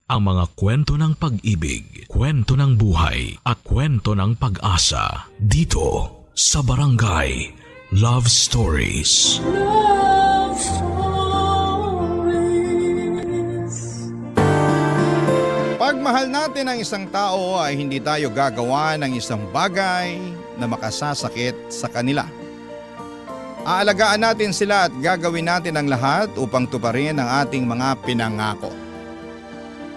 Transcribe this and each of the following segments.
ang mga kwento ng pag-ibig, kwento ng buhay at kwento ng pag-asa dito sa Barangay Love Stories. Love Stories. Pag mahal natin ang isang tao ay hindi tayo gagawa ng isang bagay na makasasakit sa kanila. Aalagaan natin sila at gagawin natin ang lahat upang tuparin ang ating mga pinangako.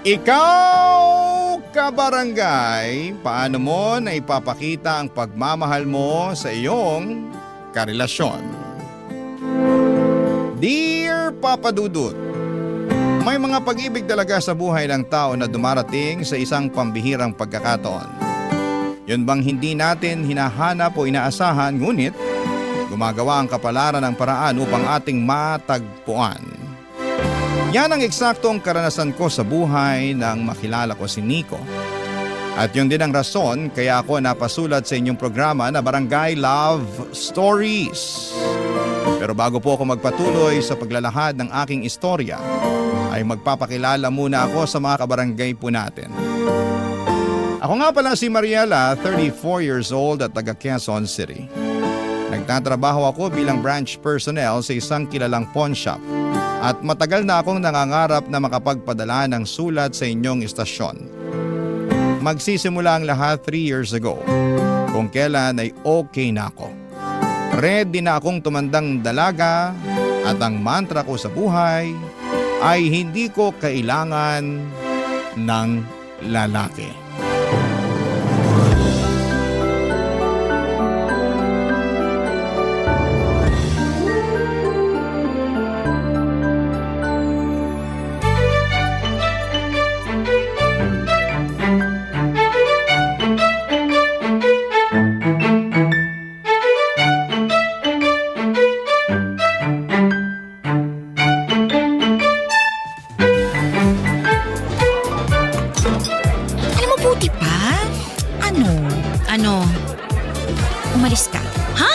Ikaw, kabarangay, paano mo na ipapakita ang pagmamahal mo sa iyong karelasyon? Dear Papa Dudut, may mga pag-ibig talaga sa buhay ng tao na dumarating sa isang pambihirang pagkakataon. Yun bang hindi natin hinahanap o inaasahan, ngunit gumagawa ang kapalaran ng paraan upang ating matagpuan. Yan ang eksaktong karanasan ko sa buhay nang makilala ko si Nico. At yun din ang rason kaya ako napasulat sa inyong programa na Barangay Love Stories. Pero bago po ako magpatuloy sa paglalahad ng aking istorya, ay magpapakilala muna ako sa mga kabarangay po natin. Ako nga pala si Mariela, 34 years old at taga Quezon City. Nagtatrabaho ako bilang branch personnel sa isang kilalang pawn shop at matagal na akong nangangarap na makapagpadala ng sulat sa inyong istasyon. Magsisimula ang lahat 3 years ago, kung kailan ay okay na ako. Ready na akong tumandang dalaga at ang mantra ko sa buhay ay hindi ko kailangan ng lalaki. Umalis ka. Ha?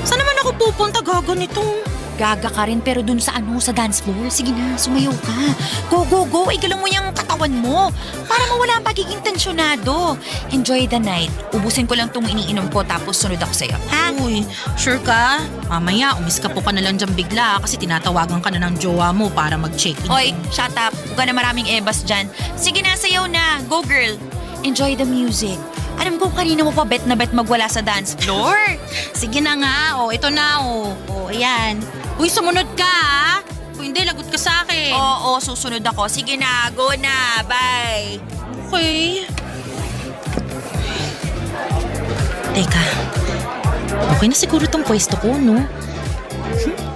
Saan naman ako pupunta? Gaga nitong... Gaga ka rin pero dun sa sa dance floor. Sige na, sumayaw ka. Go, go, go. Igalaw mo yung katawan mo. Para mawala ang pagiging tensyonado. Enjoy the night. Ubusin ko lang tong iniinom ko tapos sunod ako sa'yo. Ha? Uy, sure ka? Mamaya, umiskapo ka na lang dyan bigla kasi tinatawagan ka na ng jowa mo para mag-check-in. Oy, shut up. Huwag ka na maraming ebas dyan. Sige na, sayaw na. Go, girl. Enjoy the music. Alam ko kanina mo pa bet na bet magwala sa dance floor. Sige na nga. O, ito na. O, ayan. Uy, sumunod ka ha? Kung hindi, lagot ka sa akin. Oo, susunod ako. Sige na, go na. Bye. Okay. Teka. Okay na siguro tong pwesto ko, no?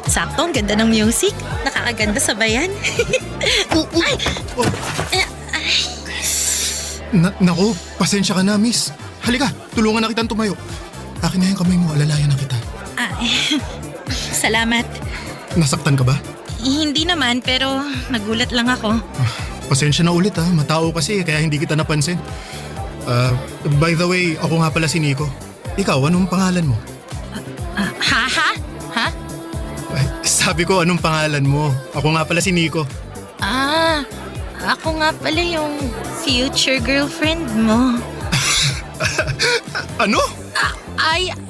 Sakto, ang ganda ng music. Nakakaganda sa bayan. Ay! Naku, pasensya ka na, miss. Halika, tulungan na kitang tumayo. Akin na yung kamay mo, alalayan na kita. Salamat. Nasaktan ka ba? Hindi naman, pero nagulat lang ako. Pasensya na ulit ha, matao kasi kaya hindi kita napansin. By the way, ako nga pala si Nico. Ikaw, anong pangalan mo? Ha? Ay, sabi ko, anong pangalan mo? Ako nga pala si Nico. Ako nga pala yung future girlfriend mo. Ano?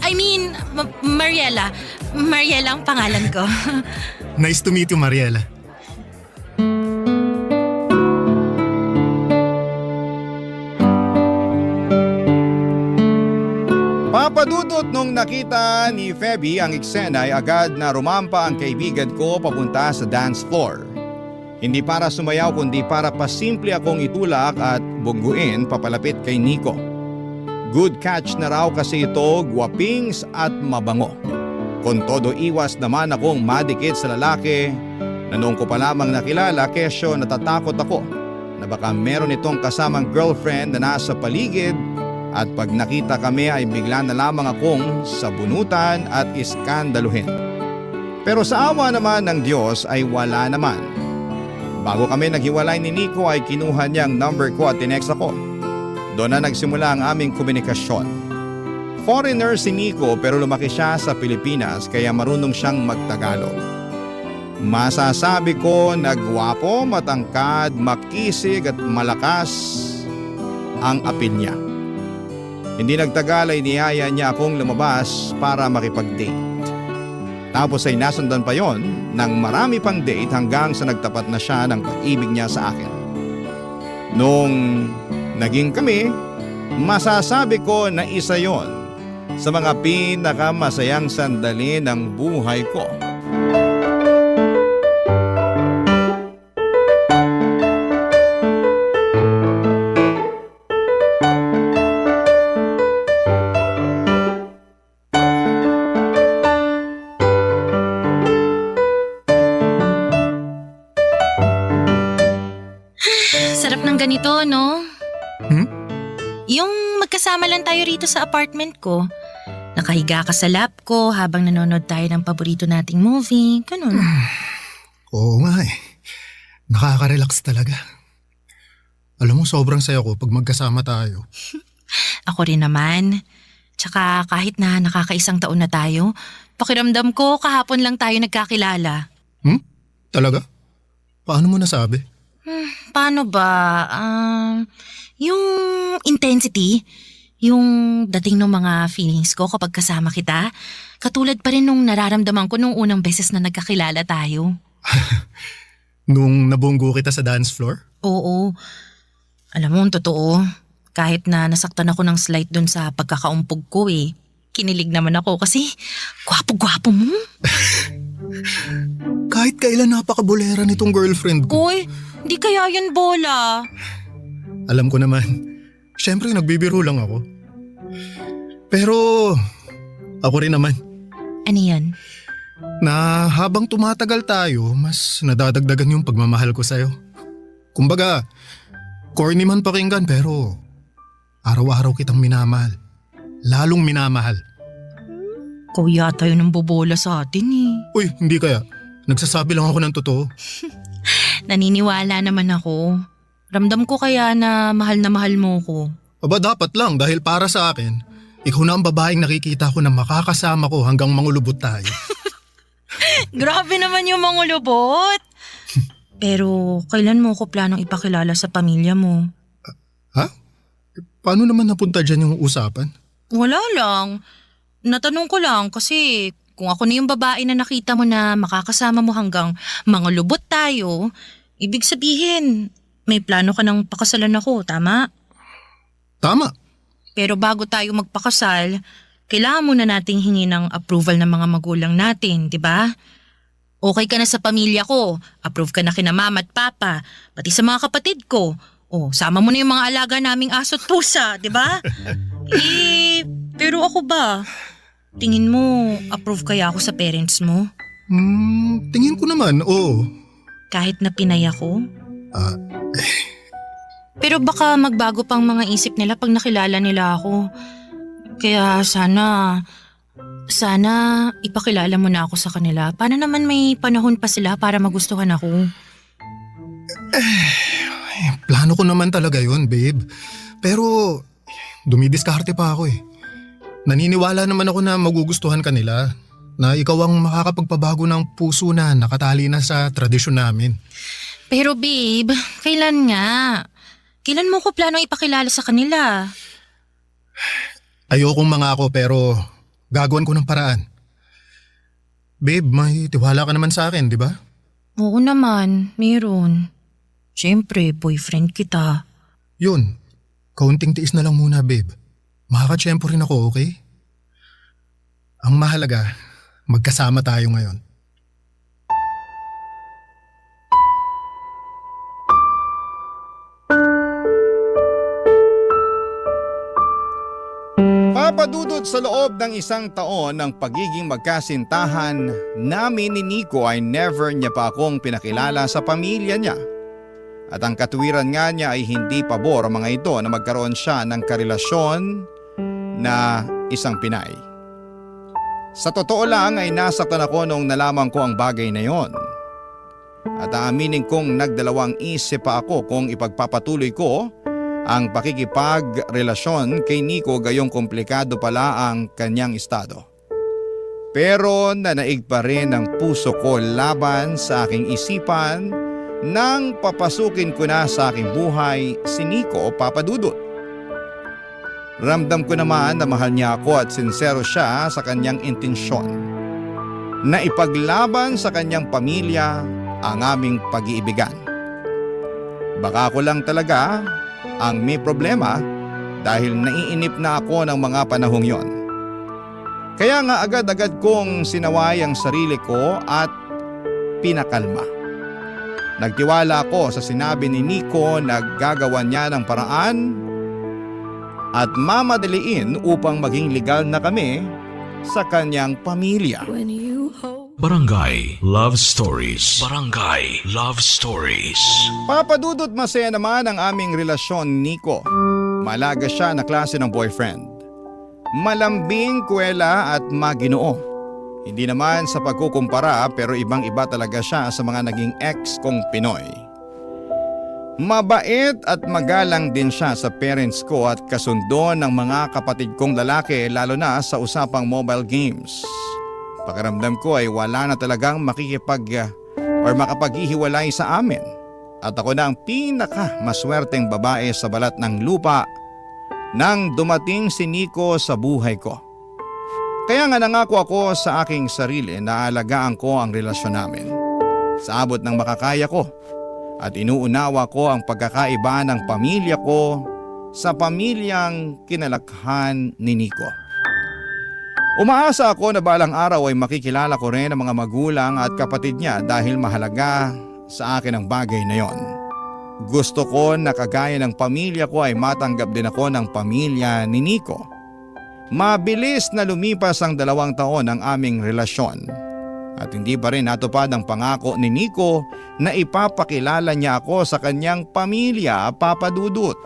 I mean, Mariela. Mariela ang pangalan ko. Nice to meet you, Mariela. Papadudot nung nakita ni Feby ang eksena ay agad na rumampa ang kaibigan ko papunta sa dance floor. Hindi para sumayaw kundi para pasimple akong itulak at bungguin papalapit kay Nico. Good catch na raw kasi ito, guwapings at mabango. Kung todo iwas naman akong madikit sa lalaki na noong ko pa lamang nakilala kesyo natatakot ako na baka meron itong kasamang girlfriend na nasa paligid at pag nakita kami ay bigla na lamang akong sabunutan at iskandaluhin. Pero sa awa naman ng Diyos ay wala naman. Bago kami naghiwalay ni Nico ay kinuha niya ang number ko at tinext ako. Doon na nagsimula ang aming komunikasyon. Foreigner si Nico pero lumaki siya sa Pilipinas kaya marunong siyang magtagalog. Masasabi ko na gwapo, matangkad, makisig at malakas ang apil niya. Hindi nagtagal ay niyaya niya akong lumabas para makipag-date. Tapos ay nasundan pa yon ng marami pang date hanggang sa nagtapat na siya ng pag-ibig niya sa akin. Nung naging kami, masasabi ko na isa yon sa mga pinakamasayang sandali ng buhay ko. Sarap ng ganito, no? Hmm? Yung magkasama lang tayo rito sa apartment ko. Nakahiga ka sa lap ko habang nanonood tayo ng paborito nating movie. Ganun. Oo nga eh. Nakaka-relax talaga. Alam mo, sobrang saya ko pag magkasama tayo. Ako rin naman. Tsaka kahit na nakakaisang taon na tayo, pakiramdam ko kahapon lang tayo nagkakilala. Talaga? Paano mo nasabi? Paano ba? Yung intensity, yung dating ng mga feelings ko kapag kasama kita, katulad pa rin nung nararamdaman ko nung unang beses na nagkakilala tayo. Nung nabunggo kita sa dance floor? Oo. Alam mo, ang totoo, kahit na nasaktan ako ng slight dun sa pagkakaumpog ko kinilig naman ako kasi gwapo-gwapo mo. Kahit kailan napakabulera nitong girlfriend ko. Uy, hindi kaya yun bola. Alam ko naman. Siyempre, nagbibiro lang ako. Pero, ako rin naman. Ano yan? Na habang tumatagal tayo, mas nadadagdagan yung pagmamahal ko sa'yo. Kumbaga, corny man pakinggan pero araw-araw kitang minamahal. Lalong minamahal. Ikaw yata yun ang bobola sa atin Uy, hindi kaya. Nagsasabi lang ako ng totoo. Naniniwala naman ako. Ramdam ko kaya na mahal mo ko. Aba dapat lang dahil para sa akin, ikaw na ang babaeng nakikita ko na makakasama ko hanggang mangulubot tayo. Grabe naman yung mangulubot. Pero kailan mo ko planong ipakilala sa pamilya mo? Ha? Paano naman napunta dyan yung usapan? Wala lang. Natanong ko lang kasi kung ako na yung babae na nakita mo na makakasama mo hanggang mangulubot tayo, ibig sabihin may plano ka ng pakasalan ako, tama? Tama. Pero bago tayo magpakasal, kailangan muna nating hingi ng approval ng mga magulang natin, di ba? Okay ka na sa pamilya ko, approve ka na kina mama at papa, pati sa mga kapatid ko. Sama mo na yung mga alaga naming aso at pusa, di ba? Pero ako ba? Tingin mo, approve kaya ako sa parents mo? Tingin ko naman, oo. Kahit na pinay ako? Pero baka magbago pang mga isip nila pag nakilala nila ako. Kaya sana ipakilala mo na ako sa kanila. Paano naman may panahon pa sila para magustuhan ako? Plano ko naman talaga yun, babe. Pero dumidiskarte pa ako Naniniwala naman ako na magugustuhan ka nila. Na ikaw ang makakapagpabago ng puso na nakatali na sa tradisyon namin. Pero babe, kailan nga? Kailan mo ko planong ipakilala sa kanila? Ayokong mangako pero gagawin ko ng paraan. Babe, may tiwala ka naman sa akin, di ba? Oo naman, meron. Siyempre, boyfriend kita. Yun, kaunting tiis na lang muna, babe. Makakatsyempo rin ako, okay? Ang mahalaga, magkasama tayo ngayon. Papadudod sa loob ng isang taon ng pagiging magkasintahan namin ni Nico ay never niya pa akong pinakilala sa pamilya niya. At ang katuwiran nga niya ay hindi pabor ang mga ito na magkaroon siya ng karelasyon na isang Pinay. Sa totoo lang ay nasaktan ako nung nalaman ko ang bagay na yon. At aaminin kong nagdalawang isip pa ako kung ipagpapatuloy ko ang pakikipagrelasyon kay Nico gayong komplikado pala ang kanyang estado. Pero nanaig pa rin ang puso ko laban sa aking isipan nang papasukin ko na sa aking buhay si Nico o Papa Dudut. Ramdam ko naman na mahal niya ako at sincero siya sa kanyang intensyon na ipaglaban sa kanyang pamilya ang aming pag-iibigan. Baka ako lang talaga ang may problema dahil naiinip na ako ng mga panahong yon. Kaya nga agad-agad kong sinaway ang sarili ko at pinakalma. Nagtiwala ako sa sinabi ni Nico na gagawa niya ng paraan at mamadaliin upang maging legal na kami sa kanyang pamilya. when you hold Barangay Love Stories. Barangay Love Stories. Papadudot masaya naman ang aming relasyon ni Nico. Malaga siya na klase ng boyfriend. Malambing, kuwela at maginoo. Hindi naman sa pagkukumpara pero ibang-iba talaga siya sa mga naging ex kong Pinoy. Mabait at magalang din siya sa parents ko at kasundo ng mga kapatid kong lalaki lalo na sa usapang mobile games. Pakiramdam ko ay wala na talagang makapaghihiwalay sa amin. At ako na ang pinaka-maswerteng babae sa balat ng lupa nang dumating si Nico sa buhay ko. Kaya nga nangako ako sa aking sarili na alagaan ko ang relasyon namin sa abot ng makakaya ko at inuunawa ko ang pagkakaiba ng pamilya ko sa pamilyang kinalakhan ni Nico. Umaasa ako na balang araw ay makikilala ko rin ang mga magulang at kapatid niya dahil mahalaga sa akin ang bagay na yon. Gusto ko na kagaya ng pamilya ko ay matanggap din ako ng pamilya ni Nico. Mabilis na lumipas ang 2 taon ng aming relasyon at hindi pa rin natupad ang pangako ni Nico na ipapakilala niya ako sa kanyang pamilya, Papa Dudut.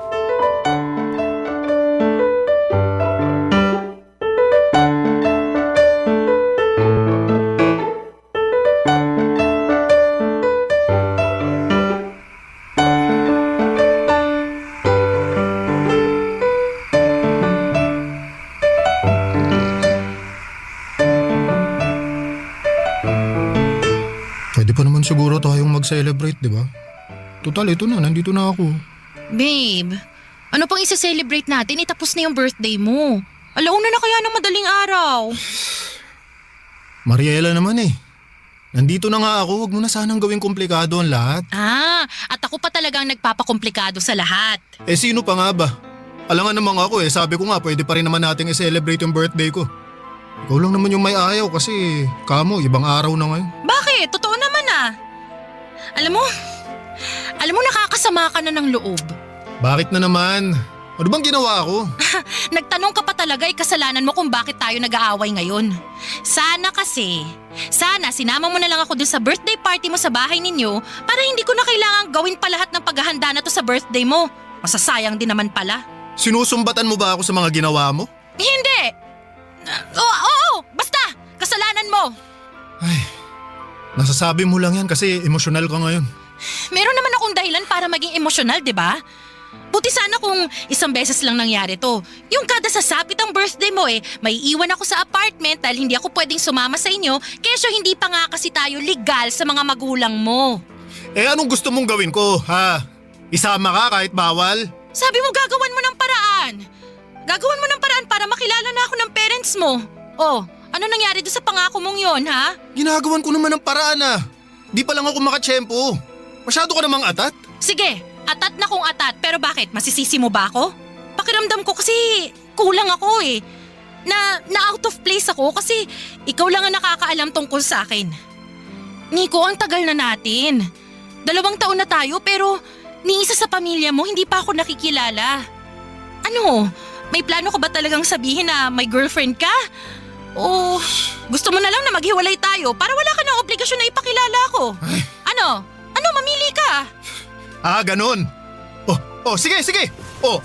Pwede pa naman siguro tayong mag-celebrate, di ba? Total, ito na, nandito na ako. Babe, ano pang isa-celebrate natin? Itapos na yung birthday mo. Alauna na kaya ng madaling araw. Mariela naman eh. Nandito na nga ako, wag mo na sanang gawing komplikado ang lahat. At ako pa talagang nagpapakomplikado sa lahat. Eh sino pa nga ba? Alangan naman ako eh, sabi ko nga pwede pa rin naman nating i-celebrate yung birthday ko. Ikaw lang naman yung may ayaw kasi kamo, ibang araw na ngayon. Bakit? Totoo naman ah. Alam mo nakakasama ka na ng loob. Bakit na naman? Ano bang ginawa ko? Nagtanong ka pa talaga kasalanan mo kung bakit tayo nag-aaway ngayon. Sana sinama mo na lang ako dun sa birthday party mo sa bahay ninyo para hindi ko na kailangang gawin pa lahat ng paghahanda na to sa birthday mo. Masasayang din naman pala. Sinusumbatan mo ba ako sa mga ginawa mo? Hindi! Oo, basta! Kasalanan mo! Ay, nasasabi mo lang yan kasi emosyonal ka ngayon. Meron naman akong dahilan para maging emosyonal, di ba? Buti sana kung isang beses lang nangyari to. Yung kada sasapit ang birthday mo may iwan ako sa apartment dahil hindi ako pwedeng sumama sa inyo kesyo hindi pa nga kasi tayo legal sa mga magulang mo. Eh anong gusto mong gawin ko, ha? Isama ka kahit bawal? Sabi mo gagawan mo ng paraan. Gagawan mo ng paraan para makilala na ako ng parents mo. Oh, ano nangyari doon sa pangako mong yon, ha? Ginagawan ko naman ng paraan ah. Di pa lang ako makatsyempo. Masyado ka namang atat. Sige, atat na kung atat. Pero bakit? Masisisi mo ba ako? Pakiramdam ko kasi kulang ako Na out of place ako kasi ikaw lang ang nakakaalam tungkol sa akin. Nico, ang tagal na natin. 2 taon na tayo pero ni isa sa pamilya mo hindi pa ako nakikilala. Ano? May plano ka ba talagang sabihin na may girlfriend ka? O gusto mo na lang na maghiwalay tayo para wala ka ng obligasyon na ipakilala ako? Ano? Mamili ka? Ganun. Oh, sige.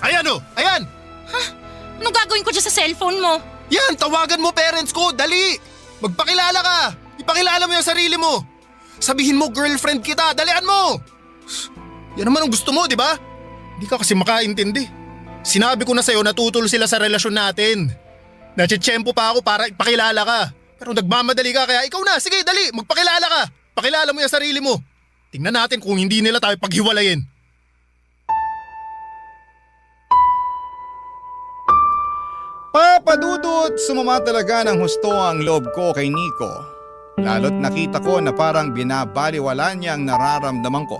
Ayan. Anong gagawin ko dyan sa cellphone mo? Yan, tawagan mo parents ko, dali. Magpakilala ka. Ipakilala mo yung sarili mo. Sabihin mo girlfriend kita, dalian mo. Yan naman ang gusto mo, di ba? Hindi ka kasi makaintindi. Sinabi ko na sa'yo natutol sila sa relasyon natin. Natsitsyempo pa ako para ipakilala ka. Pero nagmamadali ka kaya ikaw na. Sige, dali. Magpakilala ka. Pakilala mo yung sarili mo. Tingnan natin kung hindi nila tayo paghiwalayin. Papadudot, sumama talaga ng husto ang loob ko kay Nico. Lalo't nakita ko na parang binabaliwala niya ang nararamdaman ko.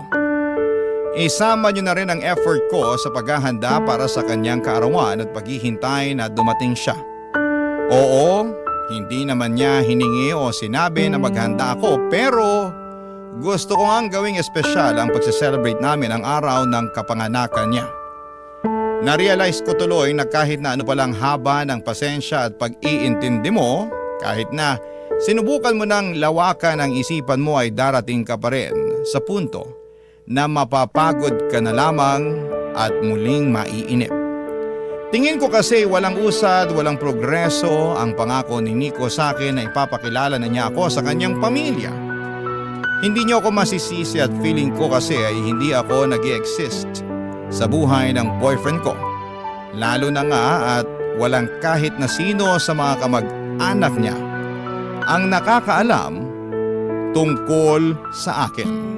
Isama niyo na rin ang effort ko sa paghahanda para sa kanyang kaarawan at paghihintay na dumating siya. Oo, hindi naman niya hiningi o sinabi na maghanda ako, pero gusto ko ngang gawing espesyal ang pagse-celebrate namin ang araw ng kapanganakan niya. Na-realize ko tuloy na kahit na ano palang haba ng pasensya at pag-iintindi mo, kahit na sinubukan mo ng lawakan ang isipan mo ay darating ka pa rin sa punto na mapapagod ka na lamang at muling maiinip. Tingin ko kasi walang usad, walang progreso ang pangako ni Nico sa akin na ipapakilala na niya ako sa kanyang pamilya. Hindi niyo ako masisisi at feeling ko kasi ay hindi ako nag-i-exist sa buhay ng boyfriend ko. Lalo na nga at walang kahit na sino sa mga kamag-anak niya ang nakakaalam tungkol sa akin.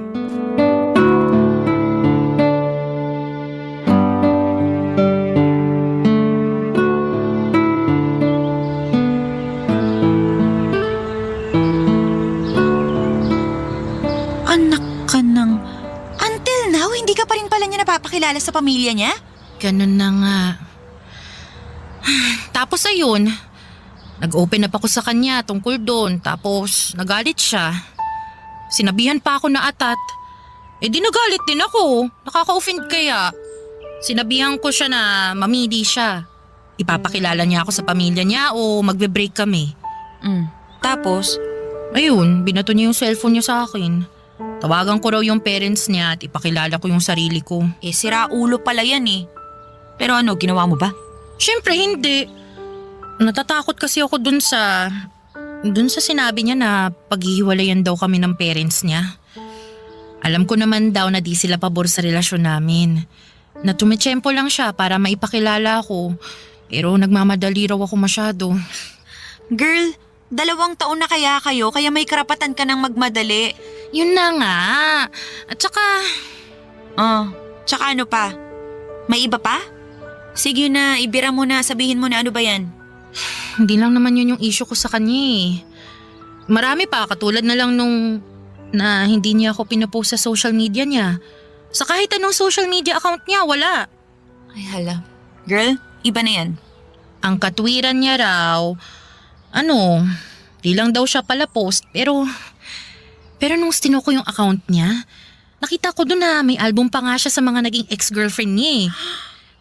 Anak ka ng... Until now, hindi ka pa rin pala niya napapakilala sa pamilya niya? Ganun na nga. Tapos ayun, nag-open up ako sa kanya tungkol doon. Tapos nagalit siya. Sinabihan pa ako na atat. Di nagalit din ako. Nakaka-offend kaya. Sinabihan ko siya na mamili siya. Ipapakilala niya ako sa pamilya niya o magbe-break kami. Tapos? Ayun, binato niya yung cellphone niya sa akin. Tawagan ko raw yung parents niya at ipakilala ko yung sarili ko. Sira ulo pala yan eh. Pero ano, ginawa mo ba? Siyempre hindi. Natatakot kasi ako dun sa sinabi niya na paghihiwalayan daw kami ng parents niya. Alam ko naman daw na di sila pabor sa relasyon namin. Na tumitsyempo lang siya para maipakilala ako. Pero nagmamadali raw ako masyado. Girl, 2 taon na kaya kayo, kaya may karapatan ka ng magmadali. Yun na nga. At saka... Tsaka ano pa? May iba pa? Sige na, ibira mo na, sabihin mo na ano ba yan? Hindi lang naman yun yung issue ko sa kanya eh. Marami pa, katulad na lang nung na hindi niya ako pinapost sa social media niya. Sa kahit anong social media account niya, wala. Ay hala. Girl, iba na yan. Ang katwiran niya raw, di lang daw siya pala post, pero nung stino ko yung account niya, nakita ko doon na may album pa nga siya sa mga naging ex-girlfriend niya eh.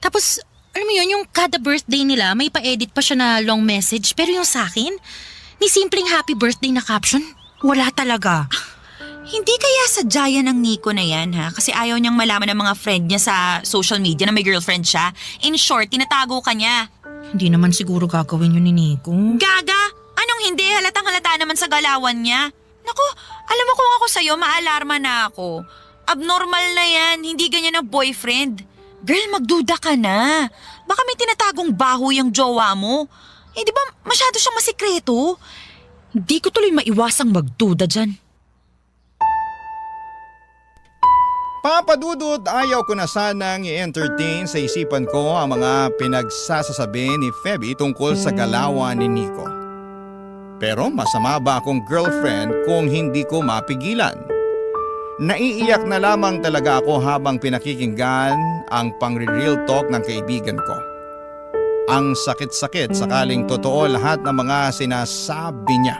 Tapos, alam mo yun, yung kada birthday nila, may pa-edit pa siya na long message, pero yung sa akin, ni simpleng happy birthday na caption, wala talaga. Hindi kaya sadya yan ng Nico na yan ha? Kasi ayaw niyang malaman ng mga friend niya sa social media na may girlfriend siya. In short, tinatago ka niya. Hindi naman siguro gagawin yun ni Nico. Gaga! Anong hindi? Halatang halata naman sa galawan niya. Naku, alam mo kung ako sa'yo, maalarma na ako. Abnormal na yan, hindi ganyan ang boyfriend. Girl, magduda ka na. Baka may tinatagong baho yung jowa mo. Di ba masyado siyang masikreto? Hindi ko tuloy maiwasang magduda dyan. Papadudot, ayaw ko na sanang i-entertain sa isipan ko ang mga pinagsasasabi ni Feby tungkol sa galawan ni Nico. Pero masama ba akong girlfriend kung hindi ko mapigilan? Naiiyak na lamang talaga ako habang pinakikinggan ang pangre-real talk ng kaibigan ko. Ang sakit-sakit sakaling totoo lahat ng mga sinasabi niya.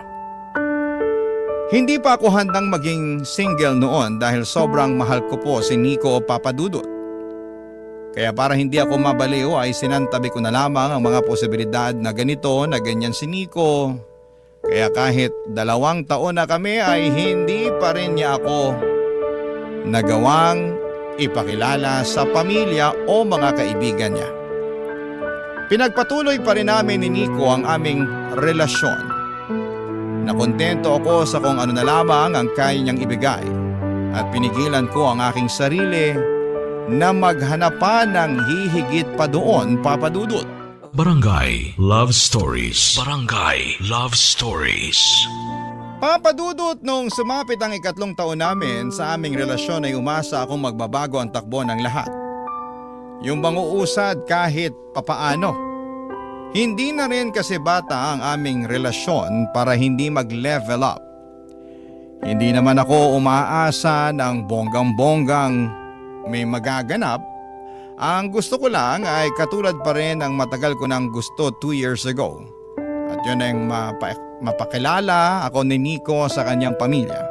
Hindi pa ako handang maging single noon dahil sobrang mahal ko po si Nico Papadudot. Kaya para hindi ako mabaliw ay sinantabi ko na lamang ang mga posibilidad na ganito na ganyan si Nico. Kaya kahit 2 taon na kami ay hindi pa rin niya ako nagawang ipakilala sa pamilya o mga kaibigan niya. Pinagpatuloy pa rin namin ni Nico ang aming relasyon. Nakontento ako sa kung ano na lamang ang kaya niyang ibigay at pinigilan ko ang aking sarili na maghanap pa ng hihigit pa doon, Papadudot. Barangay Love Stories. Barangay Love Stories. Papadudot, nung sumapit ang 3 taon namin sa aming relasyon ay umasa akong magbabago ang takbo ng lahat. Yung banguusad kahit papaano. Hindi na rin kasi bata ang aming relasyon para hindi mag-level up. Hindi naman ako umaasa ng bonggang-bonggang may magaganap. Ang gusto ko lang ay katulad pa rin ang matagal ko nang gusto 2 years ago. At yun ang mapakilala ako ni Nico sa kanyang pamilya.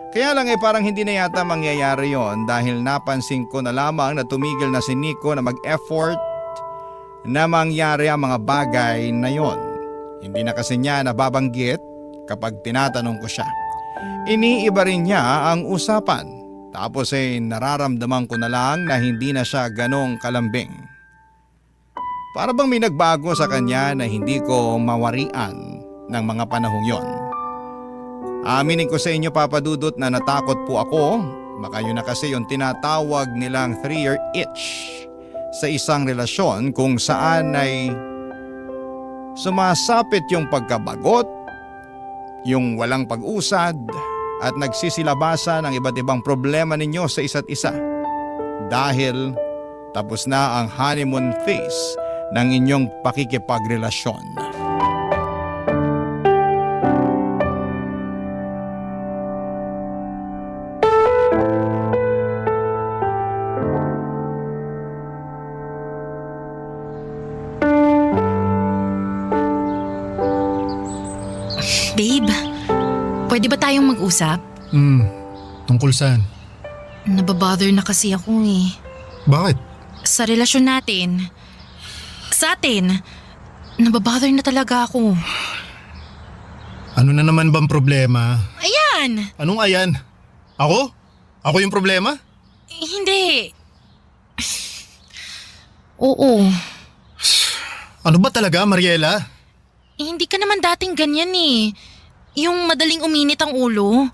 Kaya lang parang hindi na yata mangyayari yon dahil napansin ko na lamang na tumigil na si Nico na mag-effort na mangyari ang mga bagay na yon. Hindi na kasi niya nababanggit kapag tinatanong ko siya. Iniiba rin niya ang usapan. Tapos nararamdaman ko na lang na hindi na siya ganong kalambing. Para bang may nagbago sa kanya na hindi ko mawarian ng mga panahong yon. Aminin ko sa inyo, Papa Dudut, na natakot po ako. Baka yun na kasi yung tinatawag nilang 3-year itch sa isang relasyon kung saan ay sumasapit yung pagkabagot, yung walang pag-usad at nagsisilabasan ng iba't ibang problema ninyo sa isa't isa. Dahil tapos na ang honeymoon phase ng inyong pakikipagrelasyon. Babe, pwede ba tayong mag-usap? Tungkol saan? Nababother na kasi ako eh. Bakit? Sa relasyon natin. Sa atin. Nababother na talaga ako. Ano na naman bang problema? Ayan! Anong ayan? Ako? Ako yung problema? Hindi. Oo. Ano ba talaga, Mariela? Hindi ka naman dating ganyan eh. Yung madaling uminit ang ulo.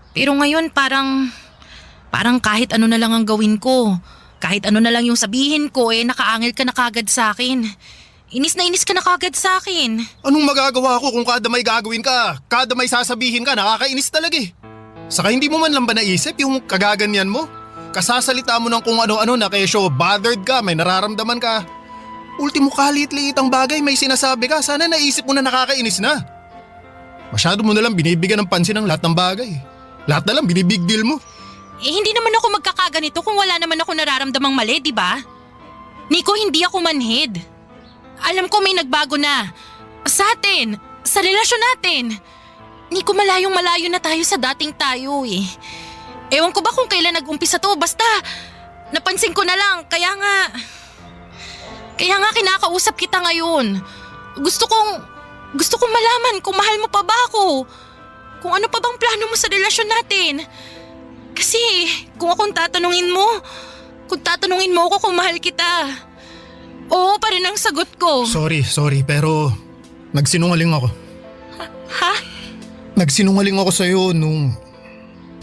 Pero ngayon parang kahit ano na lang ang gawin ko. Kahit ano na lang yung sabihin ko nakaangil ka na kagad sa akin. Inis na inis ka na kagad sa akin. Anong magagawa ko kung kada may gagawin ka, kada may sasabihin ka, nakakainis talaga eh. Saka hindi mo man lang ba naisip yung kagaganyan mo? Kasasalita mo ng kung ano-ano na kesyo bothered ka, may nararamdaman ka. Ultimo kalit-liit ang bagay, may sinasabi ka, sana naisip mo na nakakainis na. Masyado mo na lang binibigyan ng pansin ng lahat ng bagay. Lahat na lang binibig deal mo. Hindi naman ako magkakaganito kung wala naman ako nararamdamang mali, di ba? Nico, hindi ako manhid. Alam ko may nagbago na. Sa atin, sa relasyon natin. Nico, malayong-malayo na tayo sa dating tayo eh. Ewan ko ba kung kailan nag-umpisa to, basta napansin ko na lang, kaya nga kinakausap kita ngayon. Gusto kong malaman kung mahal mo pa ba ako. Kung ano pa bang plano mo sa relasyon natin. Kasi kung tatanungin mo ako kung mahal kita. Oo pa rin ang sagot ko. Sorry, pero nagsinungaling ako. Ha? Nagsinungaling ako sa'yo nung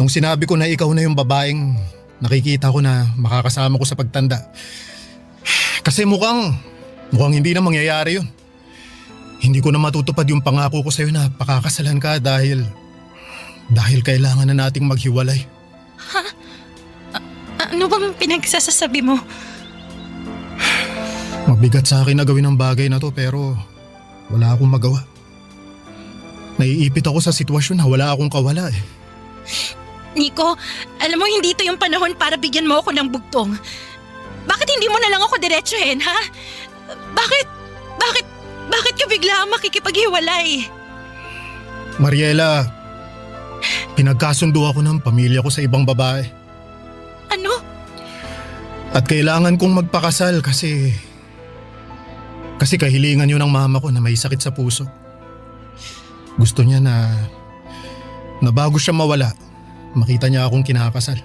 sinabi ko na ikaw na yung babaeng nakikita ko na makakasama ko sa pagtanda. Kasi mukhang hindi na mangyayari yun. Hindi ko na matutupad yung pangako ko sa'yo na pakakasalan ka dahil kailangan na nating maghiwalay. Ha? Ano bang pinagsasasabi mo? Mabigat sa akin na gawin ang bagay na to pero wala akong magawa. Naiipit ako sa sitwasyon na wala akong kawala eh. Nico, alam mo hindi ito yung panahon para bigyan mo ako ng bugtong. Bakit hindi mo na lang ako diretsuhin, ha? Bakit ka bigla makikipaghiwalay? Mariela, pinagkasundo ako ng pamilya ko sa ibang babae. Ano? At kailangan kong magpakasal kasi kahilingan yun ng mama ko na may sakit sa puso. Gusto niya na bago siya mawala, makita niya akong kinakasal.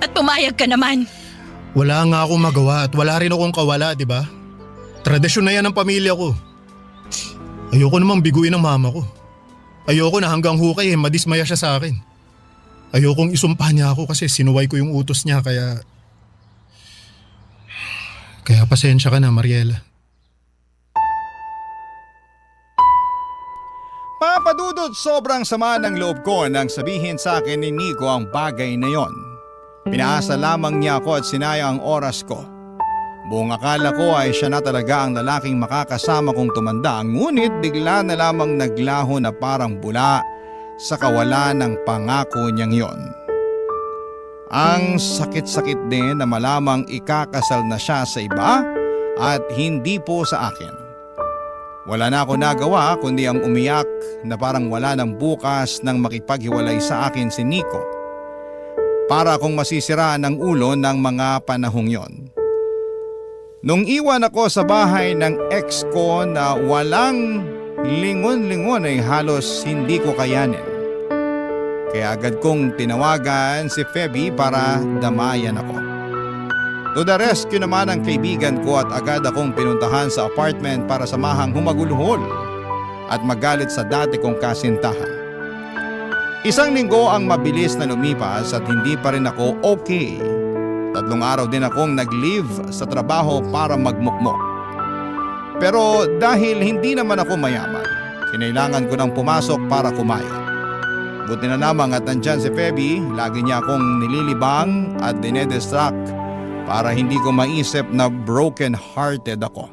At pumayag ka naman. Wala nga akong magawa at wala rin akong kawala, di ba? Tradisyon na yan ng pamilya ko. Ayoko namang biguin ng mama ko. Ayoko na hanggang hukay madismaya siya sa akin. Ayokong isumpa niya ako kasi sinuway ko yung utos niya kaya Kaya pasensya ka na, Mariela. Papadudot, sobrang sama ng loob ko nang sabihin sa akin ni Nico ang bagay na yon. Pinaasa lamang niya ako at sinayang ang oras ko. Buong akala ko ay siya na talaga ang lalaking makakasama kong tumanda, ngunit bigla na lamang naglaho na parang bula sa kawalan ng pangako niyang yon. Ang sakit-sakit din na malamang ikakasal na siya sa iba at hindi po sa akin. Wala na ako nagawa kundi ang umiyak na parang wala ng bukas nang makipaghiwalay sa akin si Nico. Para akong masisiraan ng ulo ng mga panahong yon. Nung iwan ako sa bahay ng ex ko na walang lingon-lingon ay halos hindi ko kayanin. Kaya agad kong tinawagan si Feby para damayan ako. To the rescue naman ang kaibigan ko at agad akong pinuntahan sa apartment para samahang humagulhol at magalit sa dati kong kasintahan. Isang linggo ang mabilis na lumipas at hindi pa rin ako okay. 3 araw din akong nag-leave sa trabaho para magmukmok. Pero dahil hindi naman ako mayaman, kinailangan ko nang pumasok para kumayod. Buti na lamang at nandyan si Feby, lagi niya akong nililibang at dinedistract para hindi ko maisip na broken-hearted ako.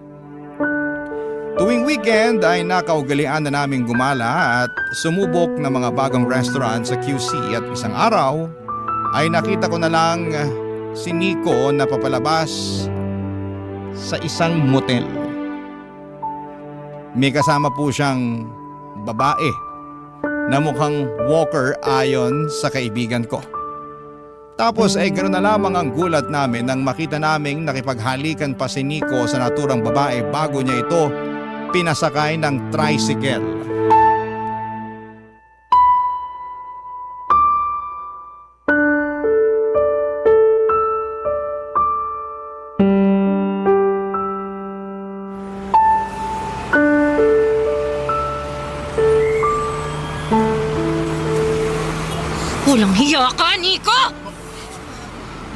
Tuwing weekend ay nakaugalian na naming gumala at sumubok ng mga bagong restaurant sa QC at isang araw ay nakita ko na lang si Nico na papalabas sa isang motel. May kasama po siyang babae na mukhang walker ayon sa kaibigan ko. Tapos ay ganoon na lamang ang gulat namin nang makita naming nakipaghalikan pa si Nico sa naturang babae bago niya ito pinasakay ng tricycle. Walang hiya ka, Nico!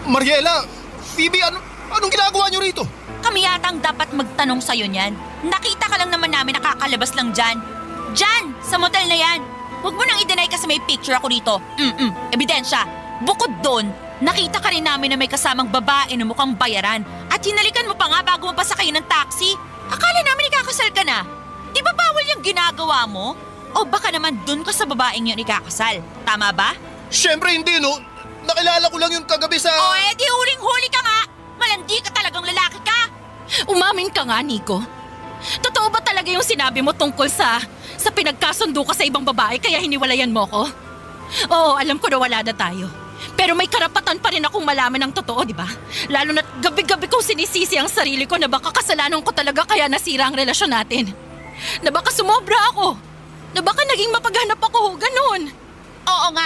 Mariela! Phoebe, anong ginagawa niyo rito? Kami yatang dapat magtanong sa'yo niyan. Nakita ka lang naman namin nakakalabas lang dyan. Dyan! Sa motel na yan! Huwag mo nang i-deny kasi may picture ako dito. Ebidensya. Bukod doon, nakita ka rin namin na may kasamang babae na mukhang bayaran. At hinalikan mo pa nga bago mo pasakayin ng taxi. Akala namin ikakasal ka na. Di ba bawal yung ginagawa mo? O baka naman dun ka sa babaeng yun ikakasal. Tama ba? Siyempre hindi, no? Nakilala ko lang yung kagabi sa... O di huling-huli ka nga! Malandi ka talagang lalaki ka! Umamin ka nga, Nico. Totoo ba talaga yung sinabi mo tungkol sa pinagkasundo ka sa ibang babae kaya hiniwalayan mo ko? Oo, alam ko na wala na tayo. Pero may karapatan pa rin akong malaman ng totoo, di ba? Lalo na't gabi-gabi kong sinisisi ang sarili ko na baka kasalanan ko talaga kaya nasira ang relasyon natin. Na baka sumobra ako. Na baka naging mapaghanap ako, ganun. Oo nga,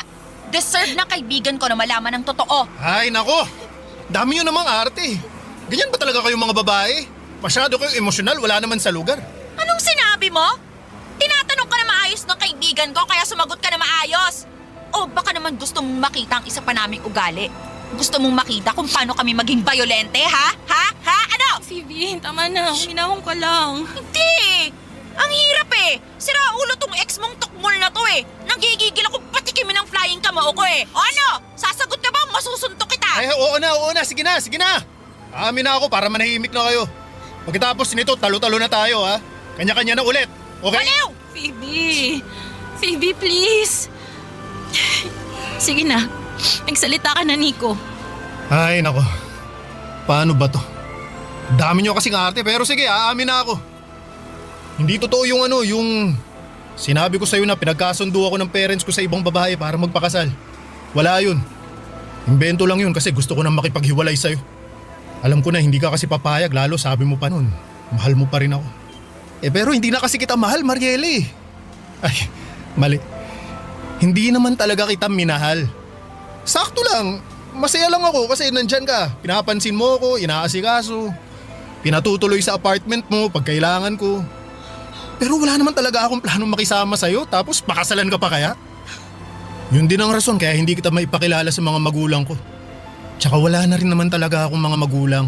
deserve na kaibigan ko na malaman ng totoo. Ay, nako! Dami nyo namang arte. Ganyan ba talaga kayong mga babae? Masyado kayong emosyonal, wala naman sa lugar. Anong sinabi mo? Tinatanong ka na maayos ng kaibigan ko kaya sumagot ka na maayos. O baka naman gusto mong makita ang isa pa naming ugali. Gusto mong makita kung paano kami maging bayolente, ha? Ha? Ha? Ano? Phoebe, tama na. Hinahon ka lang. Hindi! Ang hirap eh! Sira ulo tong ex mong tukmol na to eh! Nanggigigil ako patikimin ng flying kamao ko eh! O ano? Sasagot ka ba? Masusuntok kita! Ay, oo na. Sige na. Amin na ako para manahimik na kayo. Pagkatapos nito, talo-talo na tayo, ha? Kanya-kanya na ulit, okay? Baliw! Phoebe, please. Sige na. Nagsalita ka na, Nico. Ay, nako. Paano ba to? Dami nyo kasing arte, pero sige, aamin na ako. Hindi totoo yung sinabi ko sa'yo na pinagkasundo ako ng parents ko sa ibang babae para magpakasal. Wala yun. Imbento lang yun kasi gusto ko nang makipaghiwalay sa'yo. Alam ko na hindi ka kasi papayag, lalo sabi mo pa nun, mahal mo pa rin ako. Pero hindi na kasi kita mahal, Mariela. Ay, mali. Hindi naman talaga kita minahal. Sakto lang, masaya lang ako kasi nandyan ka. Pinapansin mo ako, inaasikaso. Pinatutuloy sa apartment mo pag kailangan ko. Pero wala naman talaga akong planong makisama sa'yo tapos pakasalan ka pa kaya? Yun din ang rason kaya hindi kita maipakilala sa mga magulang ko. Tsaka wala na rin naman talaga akong mga magulang.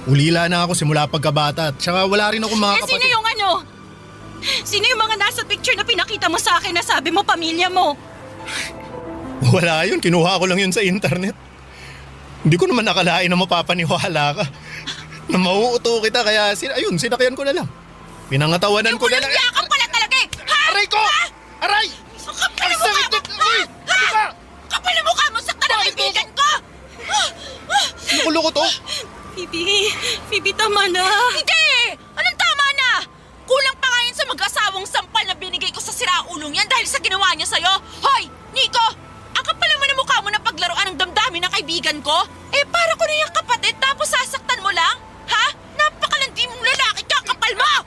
Ulila na ako simula pagkabata at saka wala rin akong mga Eh, sino yung ano? Sino yung mga nasa picture na pinakita mo sa akin na sabi mo pamilya mo? Wala yun, kinuha ko lang yun sa internet. Hindi ko naman nakalain na mapapaniwala ka. Na mauuto kita kaya sinakyan ko na lang. Pinangatawanan ko na lang. Walang yakap pala talaga eh! Ha? Aray ko! Aray! Ang kapal na mukha mo! Uy! Ano ba? Kapal na mukha mo! Sakta na kaibigan ko! Loko to? Phoebe, tama na. Hindi! Anong tama na? Kulang pa nga yun sa mag-asawang sampal na binigay ko sa siraulong yan dahil sa ginawa niya sa'yo. Hoy, Nico! Ang kapal naman ang mukha mo na paglaruan ng damdamin ng kaibigan ko? Eh, para ko na yung kapatid tapos sasaktan mo lang? Ha? Napakalandi mong lalaki ka, kapal mo!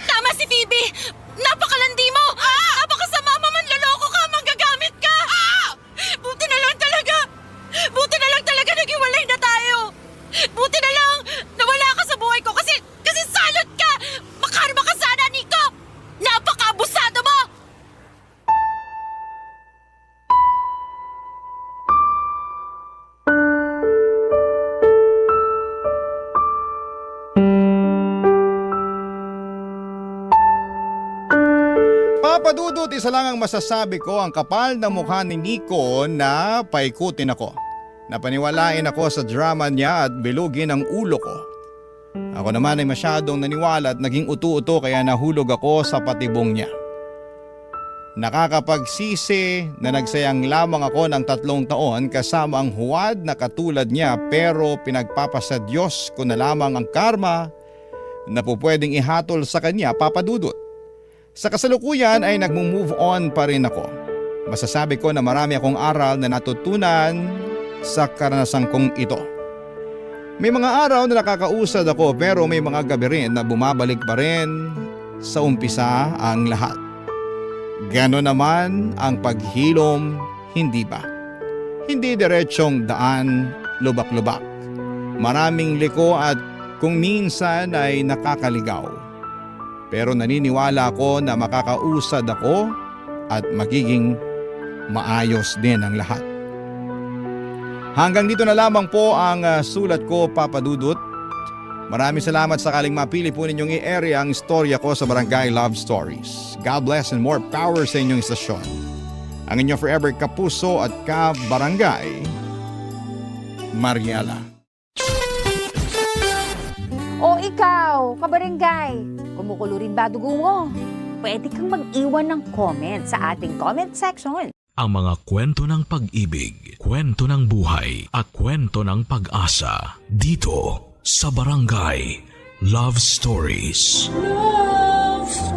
Tama si Phoebe! Napakalandi mo! Napakasama mo man, loloko ka, manggagamit ka! Buti na lang talaga naghiwalay na tayo! Buti na lang nawala ka sa buhay ko kasi salot ka! Makarma ka sana, Nico! Napaka-abusado mo! Papa Dudut, isa lang ang masasabi ko, ang kapal na mukha ni Nico na paikutin ako. Napaniwalain ako sa drama niya at bilugin ang ulo ko. Ako naman ay masyadong naniwala at naging utu-uto kaya nahulog ako sa patibong niya. Nakakapagsisi na nagsayang lamang ako ng 3 taon kasama ang huwad na katulad niya, pero pinagpapasa Diyos ko na lamang ang karma na pupwedeng ihatol sa kanya, Papa Dudut. Sa kasalukuyan ay nagmo-move on pa rin ako. Masasabi ko na marami akong aral na natutunan sa karanasan kong ito. May mga araw na nakakausad ako pero may mga gabi rin na bumabalik pa rin sa umpisa ang lahat. Gano'n naman ang paghilom, hindi ba? Hindi diretsong daan, lubak-lubak. Maraming liko at kung minsan ay nakakaligaw. Pero naniniwala ako na makakausad ako at magiging maayos din ang lahat. Hanggang dito na lamang po ang sulat ko, Papa Dudut. Maraming salamat sakaling mapili po ninyong i-area ang istorya ko sa Barangay Love Stories. God bless and more power sa inyong istasyon. Ang inyong forever kapuso at ka-barangay, Mariela. O ikaw, kabarangay, kumukulo rin ba dugo mo? Pwede kang mag-iwan ng comment sa ating comment section. Ang mga kwento ng pag-ibig, kwento ng buhay at kwento ng pag-asa dito sa Barangay Love Stories. Love Stories.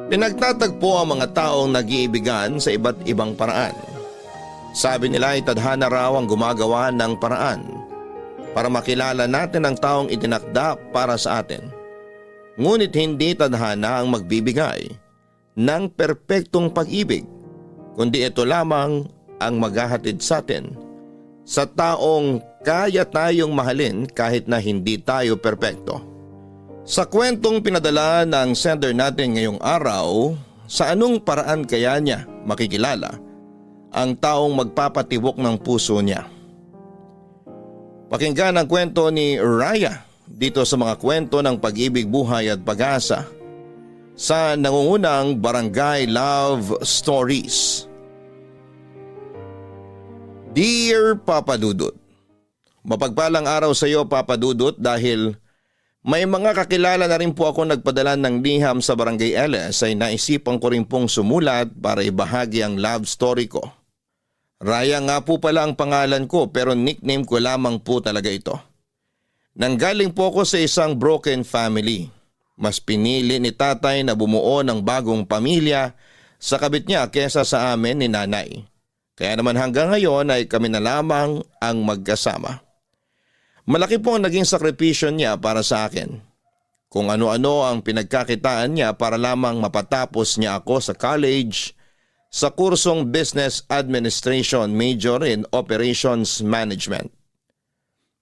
Pinagtatagpo ang mga taong nag-iibigan sa iba't ibang paraan. Sabi nila ay tadhana raw ang gumagawa ng paraan para makilala natin ang taong itinakda para sa atin. Ngunit hindi tadhana ang magbibigay ng perpektong pag-ibig, kundi ito lamang ang maghahatid sa atin sa taong kaya tayong mahalin kahit na hindi tayo perpekto. Sa kwentong pinadala ng sender natin ngayong araw, sa anong paraan kaya niya makikilala ang taong magpapatibok ng puso niya? Pakinggan ang kwento ni Raya dito sa mga kwento ng pag-ibig, buhay at pag-asa sa nangungunang Barangay Love Stories. Dear Papa Dudut, mapagpalang araw sa iyo, Papa Dudut, dahil may mga kakilala na rin po ako nagpadala ng liham sa Barangay LS ay naisipan ko rin pong sumulat para ibahagi ang love story ko. Raya nga po pala ang pangalan ko pero nickname ko lamang po talaga ito. Nanggaling po ako sa isang broken family. Mas pinili ni tatay na bumuo ng bagong pamilya sa kabit niya kesa sa amin ni nanay. Kaya naman hanggang ngayon ay kami na lamang ang magkasama. Malaki po ang naging sakripisyo niya para sa akin. Kung ano-ano ang pinagkakitaan niya para lamang mapatapos niya ako sa college sa kursong Business Administration, major in Operations Management.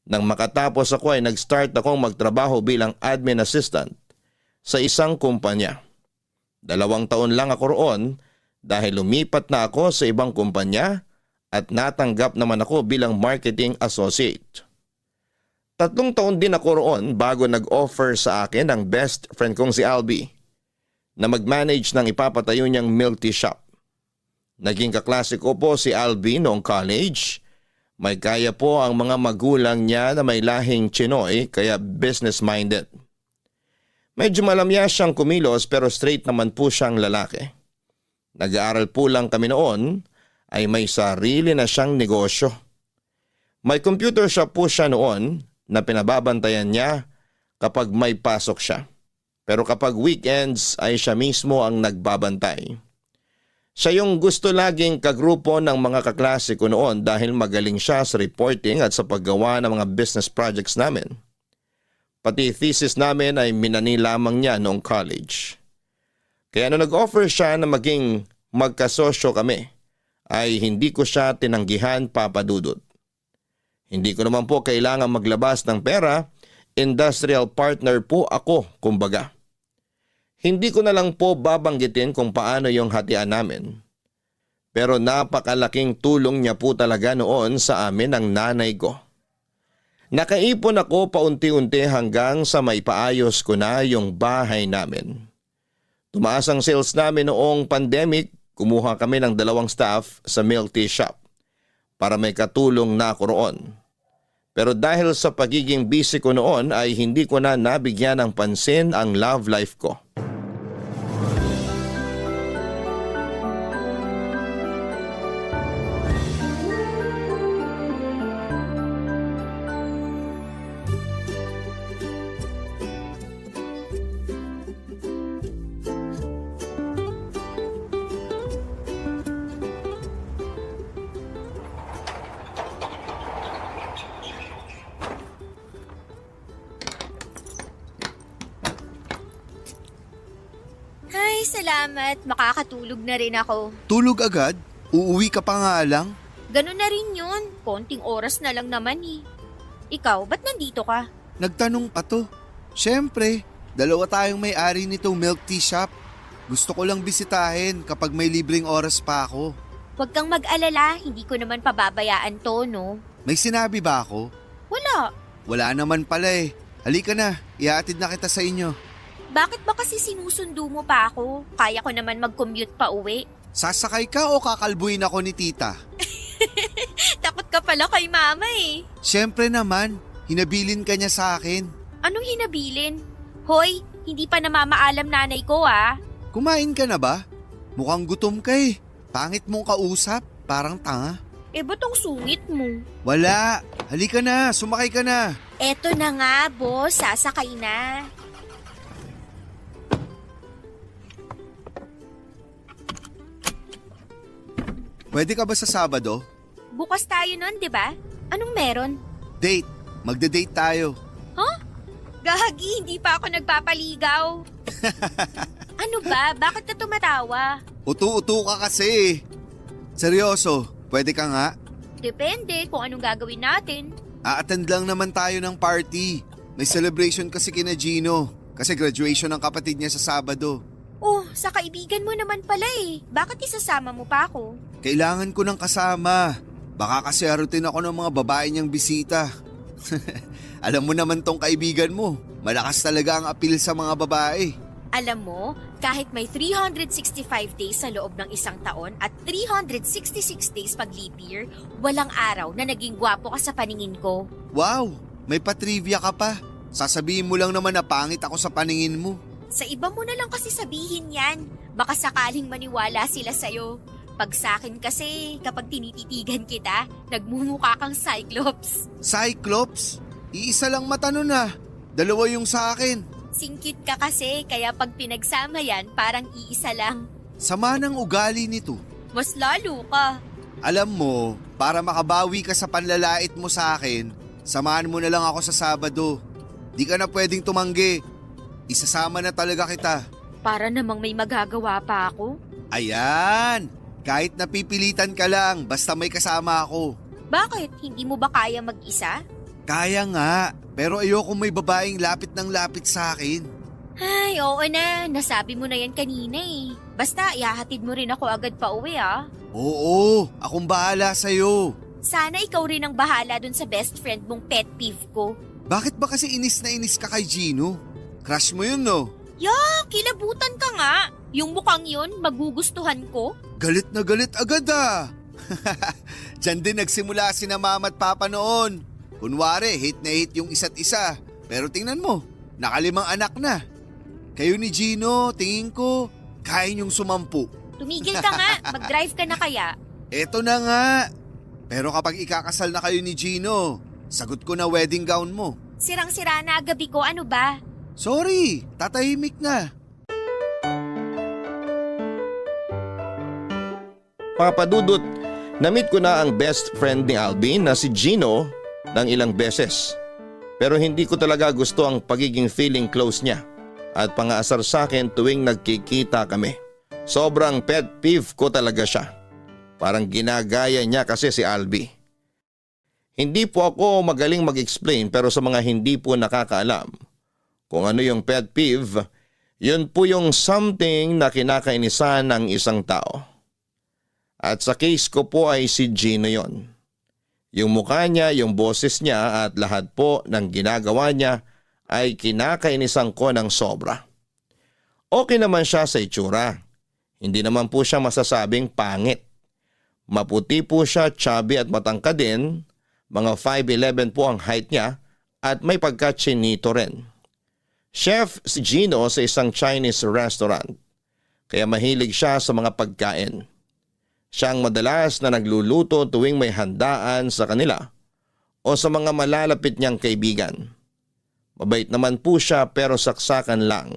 Nang makatapos ako ay nag-start akong magtrabaho bilang admin assistant sa isang kumpanya. 2 taon lang ako roon dahil lumipat na ako sa ibang kumpanya at natanggap naman ako bilang marketing associate. 3 taon din ako roon bago nag-offer sa akin ang best friend kong si Albi na mag-manage ng ipapatayo niyang milk tea shop. Naging kaklase ko po si Albi noong college. May kaya po ang mga magulang niya na may lahing Chinoy kaya business-minded. Medyo malamya siyang kumilos pero straight naman po siyang lalaki. Nag-aaral po lang kami noon ay may sarili na siyang negosyo. May computer shop po siya noon na pinababantayan niya kapag may pasok siya. Pero kapag weekends ay siya mismo ang nagbabantay. Siya yung gusto laging kagrupo ng mga kaklase ko noon dahil magaling siya sa reporting at sa paggawa ng mga business projects namin. Pati thesis namin ay minani lamang niya noong college. Kaya nung nag-offer siya na maging magkasosyo kami, ay hindi ko siya tinanggihan, Papa Dudut. Hindi ko naman po kailangan maglabas ng pera, industrial partner po ako kumbaga. Hindi ko na lang po babanggitin kung paano yung hatian namin. Pero napakalaking tulong niya po talaga noon sa amin ng nanay ko. Nakaipon ako paunti-unti hanggang sa maipaayos ko na yung bahay namin. Tumaas ang sales namin noong pandemic, kumuha kami ng 2 staff sa milk tea shop para may katulong na ako roon. Pero dahil sa pagiging busy ko noon ay hindi ko na nabigyan ng pansin ang love life ko. Ay, salamat. Makakatulog na rin ako. Tulog agad? Uuwi ka pa nga lang? Ganun na rin yun. Konting oras na lang naman eh. Ikaw, ba't nandito ka? Nagtanong pa to. Siyempre, 2 tayong may-ari nitong milk tea shop. Gusto ko lang bisitahin kapag may libreng oras pa ako. Huwag kang mag-alala. Hindi ko naman pababayaan to, no? May sinabi ba ako? Wala. Wala naman pala eh. Halika na, ihatid na kita sa inyo. Bakit ba kasi sinusundo mo pa ako? Kaya ko naman mag-commute pa uwi. Sasakay ka o kakalbuin ako ni tita? Takot ka pala kay mama eh. Siyempre naman, hinabilin ka niya sa akin. Anong hinabilin? Hoy, hindi pa namamaalam nanay ko ah. Kumain ka na ba? Mukhang gutom ka eh. Pangit mong kausap, parang tanga. Eh, ba't ang sungit mo? Wala, halika na, sumakay ka na. Eto na nga, boss. Sasakay na. Pwede ka ba sa Sabado? Bukas tayo nun, di ba? Anong meron? Date, magde-date tayo. Gagi, hindi pa ako nagpapaligaw. Ano ba? Bakit ka tumatawa? Utu-utu ka kasi. Seryoso, pwede ka nga? Depende kung anong gagawin natin. A-attend lang naman tayo ng party. May celebration kasi kina Gino. Kasi graduation ng kapatid niya sa Sabado. Oh, sa kaibigan mo naman pala eh. Bakit isasama mo pa ako? Kailangan ko ng kasama. Baka kasi harutin ako ng mga babae niyang bisita. Alam mo naman tong kaibigan mo. Malakas talaga ang appeal sa mga babae. Alam mo, kahit may 365 days sa loob ng isang taon at 366 days pag leap year, walang araw na naging gwapo ka sa paningin ko. Wow, may patrivia ka pa. Sasabihin mo lang naman na pangit ako sa paningin mo. Sa iba mo na lang kasi sabihin yan. Baka sakaling maniwala sila sa'yo. Pag sa'kin kasi, kapag tinititigan kita, nagmumukha kang Cyclops. Cyclops? Iisa lang mata nun ah. 2 yung sa akin. Singkit ka kasi, kaya pag pinagsama yan, parang iisa lang. Sama ng ugali nito. Mas lalo ka. Alam mo, para makabawi ka sa panlalait mo sa akin, samahan mo na lang ako sa Sabado. Di ka na pwedeng tumanggi. Isasama na talaga kita. Para namang may magagawa pa ako. Ayan! Kahit napipilitan ka lang, basta may kasama ako. Bakit? Hindi mo ba kaya mag-isa? Kaya nga, pero ayoko may babaeng lapit ng lapit sa akin. Ay, oo na. Nasabi mo na yan kanina eh. Basta, ihahatid mo rin ako agad pa uwi ah. Oo, akong bahala sa'yo. Sana ikaw rin ang bahala dun sa best friend mong pet peeve ko. Bakit ba kasi inis na inis ka kay Gino? Crush mo yun, no? Kilabutan ka nga. Yung mukhang yun, magugustuhan ko. Galit na galit agad ah. Diyan din nagsimula sina mama at papa noon. Kunwari, hate na hate yung isa't isa. Pero tingnan mo, nakalimang anak na. Kayo ni Gino, tingin ko, kaya niyong sumampu. Tumigil ka nga, mag-drive ka na kaya. Eto na nga. Pero kapag ikakasal na kayo ni Gino, sagot ko na wedding gown mo. Sirang-sira na gabi ko, ano ba? Sorry, tatahimik na. Papa Dudut, na-meet ko na ang best friend ni Albi na si Gino ng ilang beses. Pero hindi ko talaga gusto ang pagiging feeling close niya at pangaasar sa akin tuwing nagkikita kami. Sobrang pet peeve ko talaga siya. Parang ginagaya niya kasi si Albi. Hindi po ako magaling mag-explain pero sa mga hindi po nakakaalam kung ano yung pet peeve, yun po yung something na kinakainisan ng isang tao. At sa case ko po ay si Gino yon. Yung mukha niya, yung boses niya at lahat po ng ginagawa niya ay kinakainisan ko ng sobra. Okay naman siya sa itsura. Hindi naman po siya masasabing pangit. Maputi po siya, chubby at matangkad din. Mga 5'11 po ang height niya at may pagka-chinito rin. Chef si Gino sa isang Chinese restaurant. Kaya mahilig siya sa mga pagkain. Siya ang madalas na nagluluto tuwing may handaan sa kanila o sa mga malalapit niyang kaibigan. Mabait naman po siya pero saksakan lang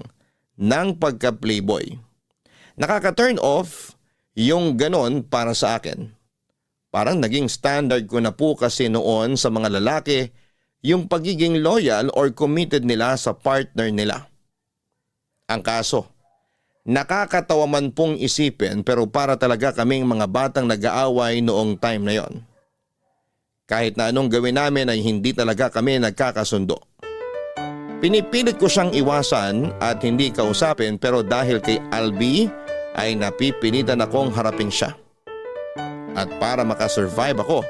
ng pagka-playboy. Nakaka-turn off yung ganon para sa akin. Parang naging standard ko na po kasi noon sa mga lalaki yung pagiging loyal or committed nila sa partner nila. Ang kaso, nakakatawa man pong isipin pero para talaga kaming mga batang nag-aaway noong time na yon. Kahit na anong gawin namin ay hindi talaga kami nagkakasundo. Pinipilit ko siyang iwasan at hindi kausapin pero dahil kay Albi ay napipilitan akong harapin siya. At para makasurvive ako,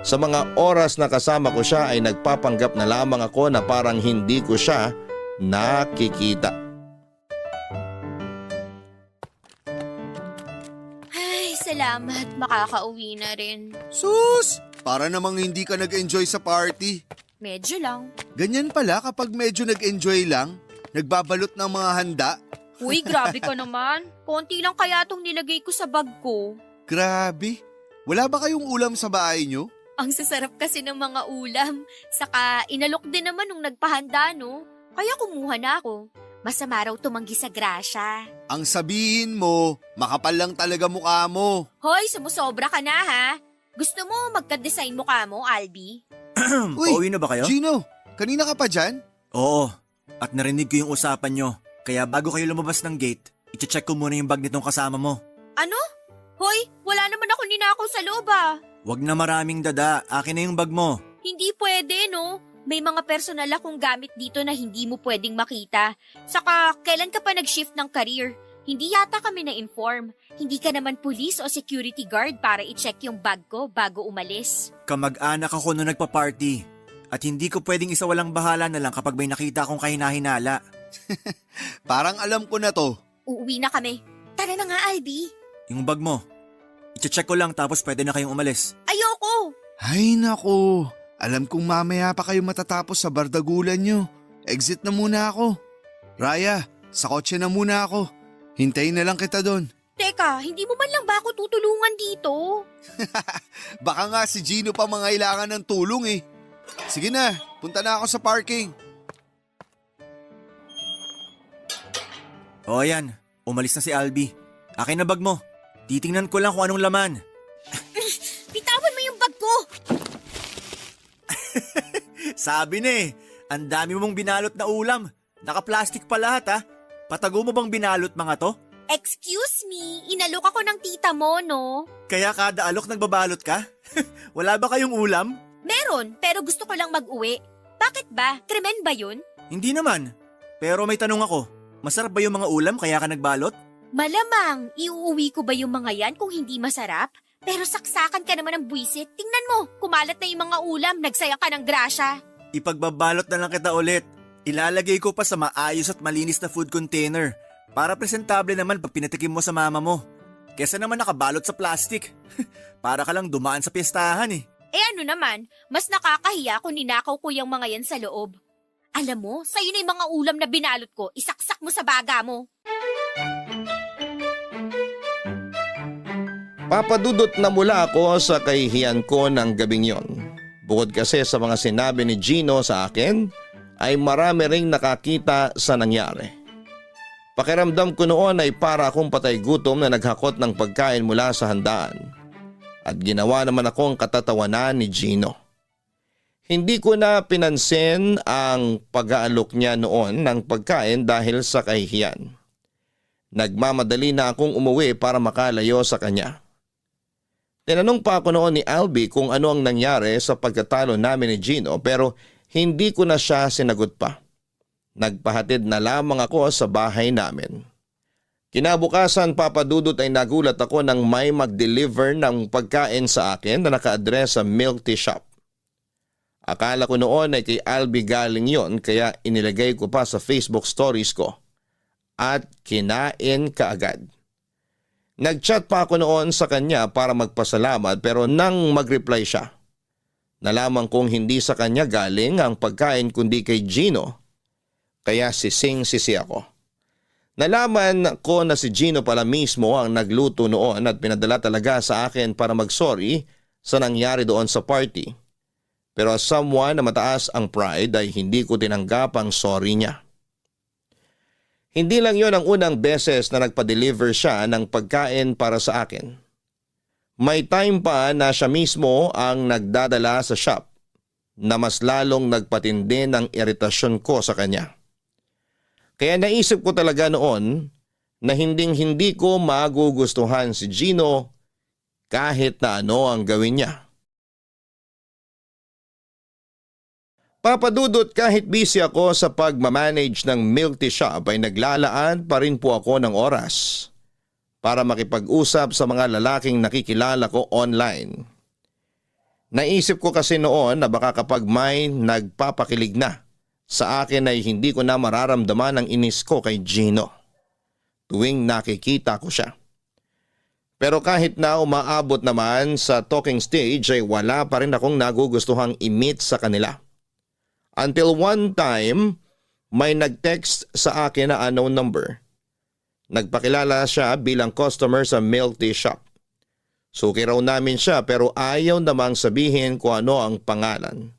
sa mga oras na kasama ko siya ay nagpapanggap na lamang ako na parang hindi ko siya nakikita. Ay, salamat. Makakauwi na rin. Sus! Para namang hindi ka nag-enjoy sa party. Medyo lang. Ganyan pala kapag medyo nag-enjoy lang, nagbabalot ng mga handa. Uy, grabe ka naman. Konti lang kaya tong nilagay ko sa bag ko. Grabe. Wala ba kayong ulam sa bahay nyo? Ang sasarap kasi ng mga ulam. Saka inalok din naman nung nagpahanda, no? Kaya kumuha na ako. Masama raw tumanggi sa grasya. Ang sabihin mo, makapal lang talaga mukha mo. Hoy, sumusobra ka na ha? Gusto mo magka-design mukha mo, Albi? Uy, Pauwi na ba kayo? Gino, kanina ka pa dyan? Oo, at narinig ko yung usapan nyo. Kaya bago kayo lumabas ng gate, i-check ko muna yung bag nitong kasama mo. Ano? Hoy, wala naman ako ninakaw sa loob ah. Huwag na maraming dada, akin na yung bag mo. Hindi pwede, no? May mga personal akong gamit dito na hindi mo pwedeng makita. Saka, kailan ka pa nag-shift ng career? Hindi yata kami na-inform. Hindi ka naman police o security guard para i-check yung bag ko bago umalis. Kamag-anak ako nung nagpa-party. At hindi ko pwedeng isawalang bahala na lang kapag may nakita akong kahinahinala. Parang alam ko na to. Uuwi na kami. Tara na nga, Albi. Yung bag mo, i-check ko lang tapos pwede na kayong umalis. Ayoko! Ay nako, alam kong mamaya pa kayo matatapos sa bardagulan nyo. Exit na muna ako. Raya, sa kotse na muna ako. Hintayin na lang kita doon. Teka, hindi mo man lang ba ako tutulungan dito? Baka nga si Gino pa mangailangan ng tulong eh. Sige na, punta na ako sa parking. O ayan, umalis na si Albi. Akin na bag mo. Titingnan ko lang kung anong laman. Bitawan mo yung bag ko! Sabi na eh, ang dami mong binalot na ulam. Naka-plastic pa lahat ha. Patago mo bang binalot mga to? Excuse me, inalok ako ng tita mo, no? Kaya kada alok nagbabalot ka? Wala ba kayong ulam? Meron, pero gusto ko lang mag-uwi. Bakit ba? Krimen ba yun? Hindi naman. Pero may tanong ako. Masarap ba yung mga ulam kaya ka nagbalot? Malamang, iuuwi ko ba yung mga yan kung hindi masarap? Pero saksakan ka naman ng buwisit. Tingnan mo, kumalat na yung mga ulam, nagsayang ka ng grasya. Ipagbabalot na lang kita ulit. Ilalagay ko pa sa maayos at malinis na food container para presentable naman pag pinatikim mo sa mama mo. Kesa naman nakabalot sa plastic. Para ka lang dumaan sa piyestahan eh. Eh ano naman, mas nakakahiya kung ninakaw ko yung mga yan sa loob. Alam mo, sa'yo na yung mga ulam na binalot ko, isaksak mo sa baga mo. Papadudot na mula ako sa kahihiyan ko ng gabing yon. Bukod kasi sa mga sinabi ni Gino sa akin, ay marami ring nakakita sa nangyari. Pakiramdam ko noon ay para akong patay gutom na naghakot ng pagkain mula sa handaan. At ginawa naman akong katatawanan ni Gino. Hindi ko na pinansin ang pag-aalok niya noon ng pagkain dahil sa kahihiyan. Nagmamadali na akong umuwi para makalayo sa kanya. Tinanong pa ako noon ni Albi kung ano ang nangyari sa pagkatalo namin ni Gino pero hindi ko na siya sinagot pa. Nagpahatid na lamang ako sa bahay namin. Kinabukasan, Papadudot, ay nagulat ako nang may mag-deliver ng pagkain sa akin na naka-address sa milk tea shop. Akala ko noon ay kay Albi galing yon kaya inilagay ko pa sa Facebook stories ko. At kinain kaagad. Nag-chat pa ako noon sa kanya para magpasalamat pero nang mag-reply siya, nalaman kong hindi sa kanya galing ang pagkain kundi kay Gino, kaya sising-sisi ako. Nalaman ko na si Gino pala mismo ang nagluto noon at pinadala talaga sa akin para mag-sorry sa nangyari doon sa party. Pero as someone na mataas ang pride ay hindi ko tinanggap ang sorry niya. Hindi lang yon ang unang beses na nagpa-deliver siya ng pagkain para sa akin. May time pa na siya mismo ang nagdadala sa shop na mas lalong nagpatindi ng iritasyon ko sa kanya. Kaya naisip ko talaga noon na hinding-hindi ko magugustuhan si Gino kahit na ano ang gawin niya. Papadudot, kahit busy ako sa pagmamanage ng milk tea shop ay naglalaan pa rin po ako ng oras para makipag-usap sa mga lalaking nakikilala ko online. Naisip ko kasi noon na baka kapag may nagpapakilig na sa akin ay hindi ko na mararamdaman ang inis ko kay Gino tuwing nakikita ko siya. Pero kahit na umaabot naman sa talking stage ay wala pa rin akong nagugustuhang i-meet sa kanila. Until one time, may nag-text sa akin na unknown number. Nagpakilala siya bilang customer sa milk tea shop. Suki raw namin siya pero ayaw namang sabihin kung ano ang pangalan.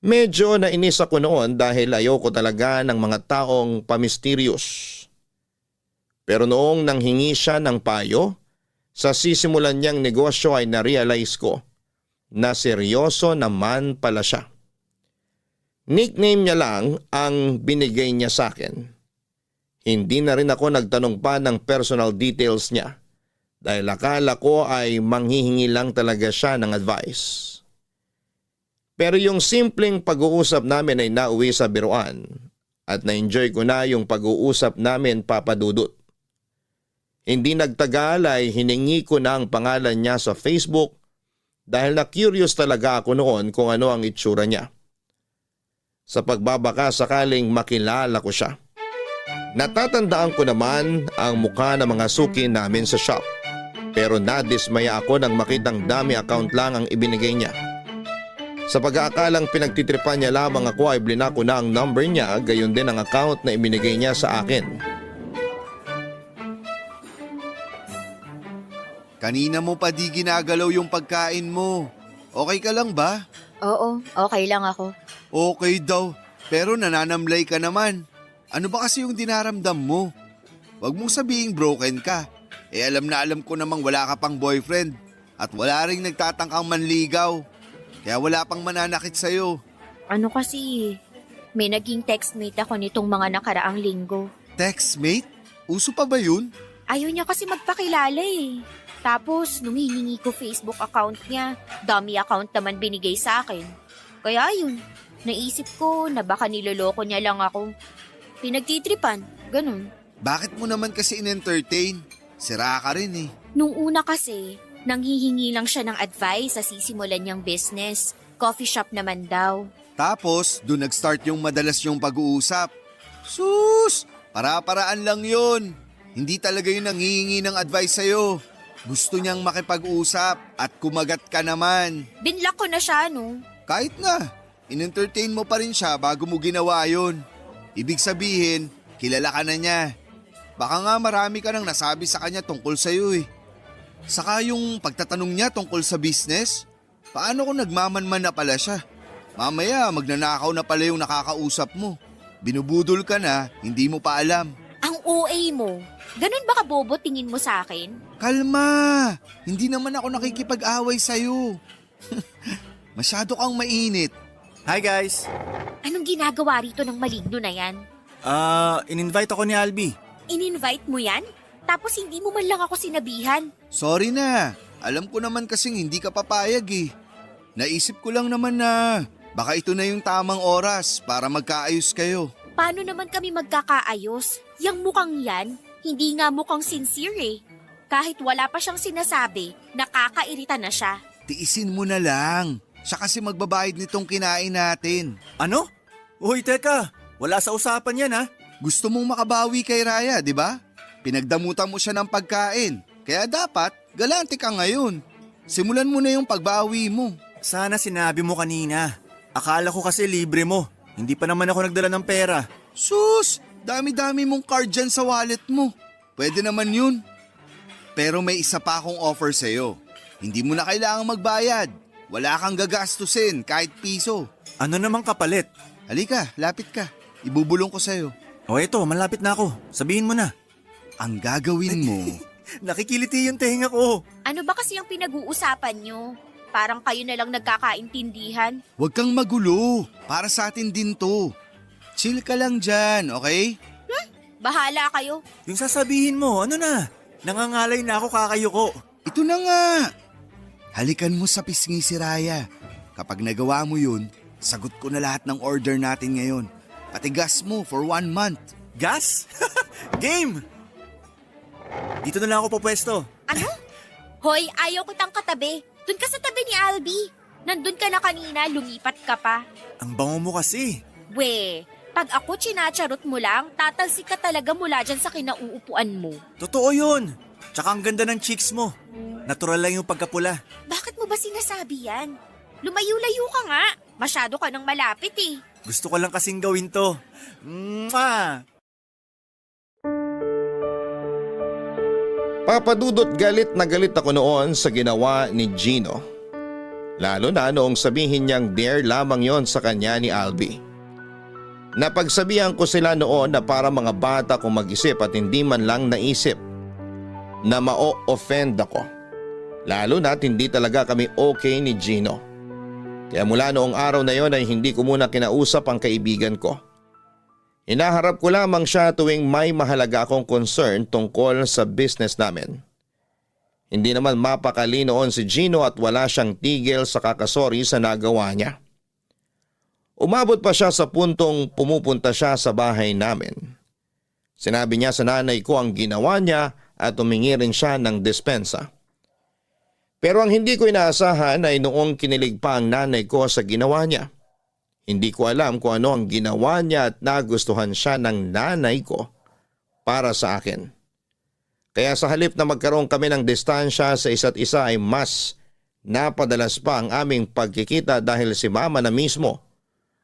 Medyo nainis ako noon dahil ayoko talaga ng mga taong pamisterious. Pero noong nanghingi siya ng payo, sa sisimulan niyang negosyo ay na-realize ko na seryoso naman pala siya. Nickname niya lang ang binigay niya sa akin. Hindi na rin ako nagtanong pa ng personal details niya dahil akala ko ay manghihingi lang talaga siya ng advice. Pero yung simpleng pag-uusap namin ay nauwi sa biruan at na-enjoy ko na yung pag-uusap namin, Papadudot. Hindi nagtagal ay hiningi ko na ang pangalan niya sa Facebook dahil na-curious talaga ako noon kung ano ang itsura niya. Sa pagbabaka sakaling makilala ko siya. Natatandaan ko naman ang mukha ng mga suki namin sa shop. Pero nadismaya ako nang makitang dami account lang ang ibinigay niya. Sa pag-aakalang pinagtitripan niya lamang ako ay blinako na ang number niya, gayon din ang account na ibinigay niya sa akin. Kanina mo pa di ginagalaw yung pagkain mo. Okay ka lang ba? Oo, okay lang ako. Okay daw, pero nananamlay ka naman. Ano ba kasi yung dinaramdam mo? Huwag mong sabihing broken ka. Alam na alam ko namang wala ka pang boyfriend at wala ring nagtatangkang manligaw. Kaya wala pang mananakit sa'yo. Ano kasi, may naging textmate ako nitong mga nakaraang linggo. Textmate? Uso pa ba yun? Ayaw niya kasi magpakilala eh. Tapos, nung hiningi ko Facebook account niya, dummy account naman binigay sa akin. Kaya yun, naisip ko na baka niloloko niya lang ako. Pinagtitripan, ganun. Bakit mo naman kasi in-entertain? Sira ka rin eh. Nung una kasi, nanghihingi lang siya ng advice sa sisimulan niyang business. Coffee shop naman daw. Tapos, doon nag-start yung madalas yung pag-uusap. Sus! Para-paraan lang yun. Hindi talaga yung nanghihingi ng advice sa'yo. Gusto niyang makipag-usap at kumagat ka naman. Binlock ko na siya, no? Kahit na, in-entertain mo pa rin siya bago mo ginawa yun. Ibig sabihin, kilala ka na niya. Baka nga marami ka nang nasabi sa kanya tungkol sa'yo eh. Saka yung pagtatanong niya tungkol sa business, paano kung nagmamanman na pala siya? Mamaya magnanakaw na pala yung nakakausap mo. Binubudol ka na, hindi mo pa alam. Ang OA mo. Ganun ba kabobo tingin mo sa akin? Kalma! Hindi naman ako nakikipag-away sa'yo. Masyado kang mainit. Hi guys! Anong ginagawa rito ng maligno na yan? In-invite ako ni Albi. In-invite mo yan? Tapos hindi mo man lang ako sinabihan. Sorry na. Alam ko naman kasing hindi ka papayag eh. Naisip ko lang naman na baka ito na yung tamang oras para magkaayos kayo. Paano naman kami magkakaayos? Yang mukhang yan, hindi nga mukhang sincere eh. Kahit wala pa siyang sinasabi, nakakairita na siya. Tiisin mo na lang. Siya kasi magbabayad nitong kinain natin. Ano? Uy, teka. Wala sa usapan yan ha. Gusto mong makabawi kay Raya, di ba? Pinagdamutan mo siya ng pagkain. Kaya dapat, galante ka ngayon. Simulan mo na yung pagbawi mo. Sana sinabi mo kanina. Akala ko kasi libre mo. Hindi pa naman ako nagdala ng pera. Sus! Dami-dami mong card dyan sa wallet mo. Pwede naman yun. Pero may isa pa akong offer sa'yo. Hindi mo na kailangang magbayad. Wala kang gagastusin kahit piso. Ano namang kapalit? Halika, lapit ka. Ibubulong ko sa'yo. O eto, malapit na ako. Sabihin mo na. Ang gagawin mo... Nakikiliti yung tehinga ko. Ano ba kasi ang pinag-uusapan nyo? Parang kayo na lang nagkakaintindihan. Huwag kang magulo. Para sa atin din to. Chill ka lang dyan, okay? Bahala kayo. Yung sasabihin mo, ano na? Nangangalay na ako kakayuko. Ito na nga. Halikan mo sa pisngi si Raya. Kapag nagawa mo yun, sagot ko na lahat ng order natin ngayon. Pati gas mo for 1 month. Gas? Game! Dito na lang ako pupwesto. Ano? Hoy, ayaw kitang katabi. Doon ka sa tabi ni Albi. Nandun ka na kanina, lumipat ka pa. Ang bango mo kasi. We, pag ako chinacharot mo lang, tatalsik ka talaga mula dyan sa kinauupuan mo. Totoo yun. Tsaka ang ganda ng cheeks mo. Natural lang yung pagkapula. Bakit mo ba sinasabi yan? Lumayo-layo ka nga. Masyado ka nang malapit eh. Gusto ko lang kasing gawin to. Mwah! Papadudot galit na galit ako noon sa ginawa ni Gino. Lalo na noong sabihin niyang dare lamang yon sa kanya ni Albi. Napagsabihan ko sila noon na para mga bata kung mag-isip at hindi man lang naisip na ma-offend ako. Lalo na hindi talaga kami okay ni Gino. Kaya mula noong araw na yon ay hindi ko muna kinausap ang kaibigan ko. Hinaharap ko lamang siya tuwing may mahalaga akong concern tungkol sa business namin. Hindi naman mapakali noon si Gino at wala siyang tigil sa kakasori sa nagawa niya. Umabot pa siya sa puntong pumupunta siya sa bahay namin. Sinabi niya sa nanay ko ang ginawa niya at humingi rin siya ng dispensa. Pero ang hindi ko inaasahan ay noong kinilig pa ang nanay ko sa ginawa niya. Hindi ko alam kung ano ang ginawa niya at nagustuhan siya ng nanay ko para sa akin. Kaya sa halip na magkaroon kami ng distansya sa isa't isa ay mas napadalas pa ang aming pagkikita dahil si mama na mismo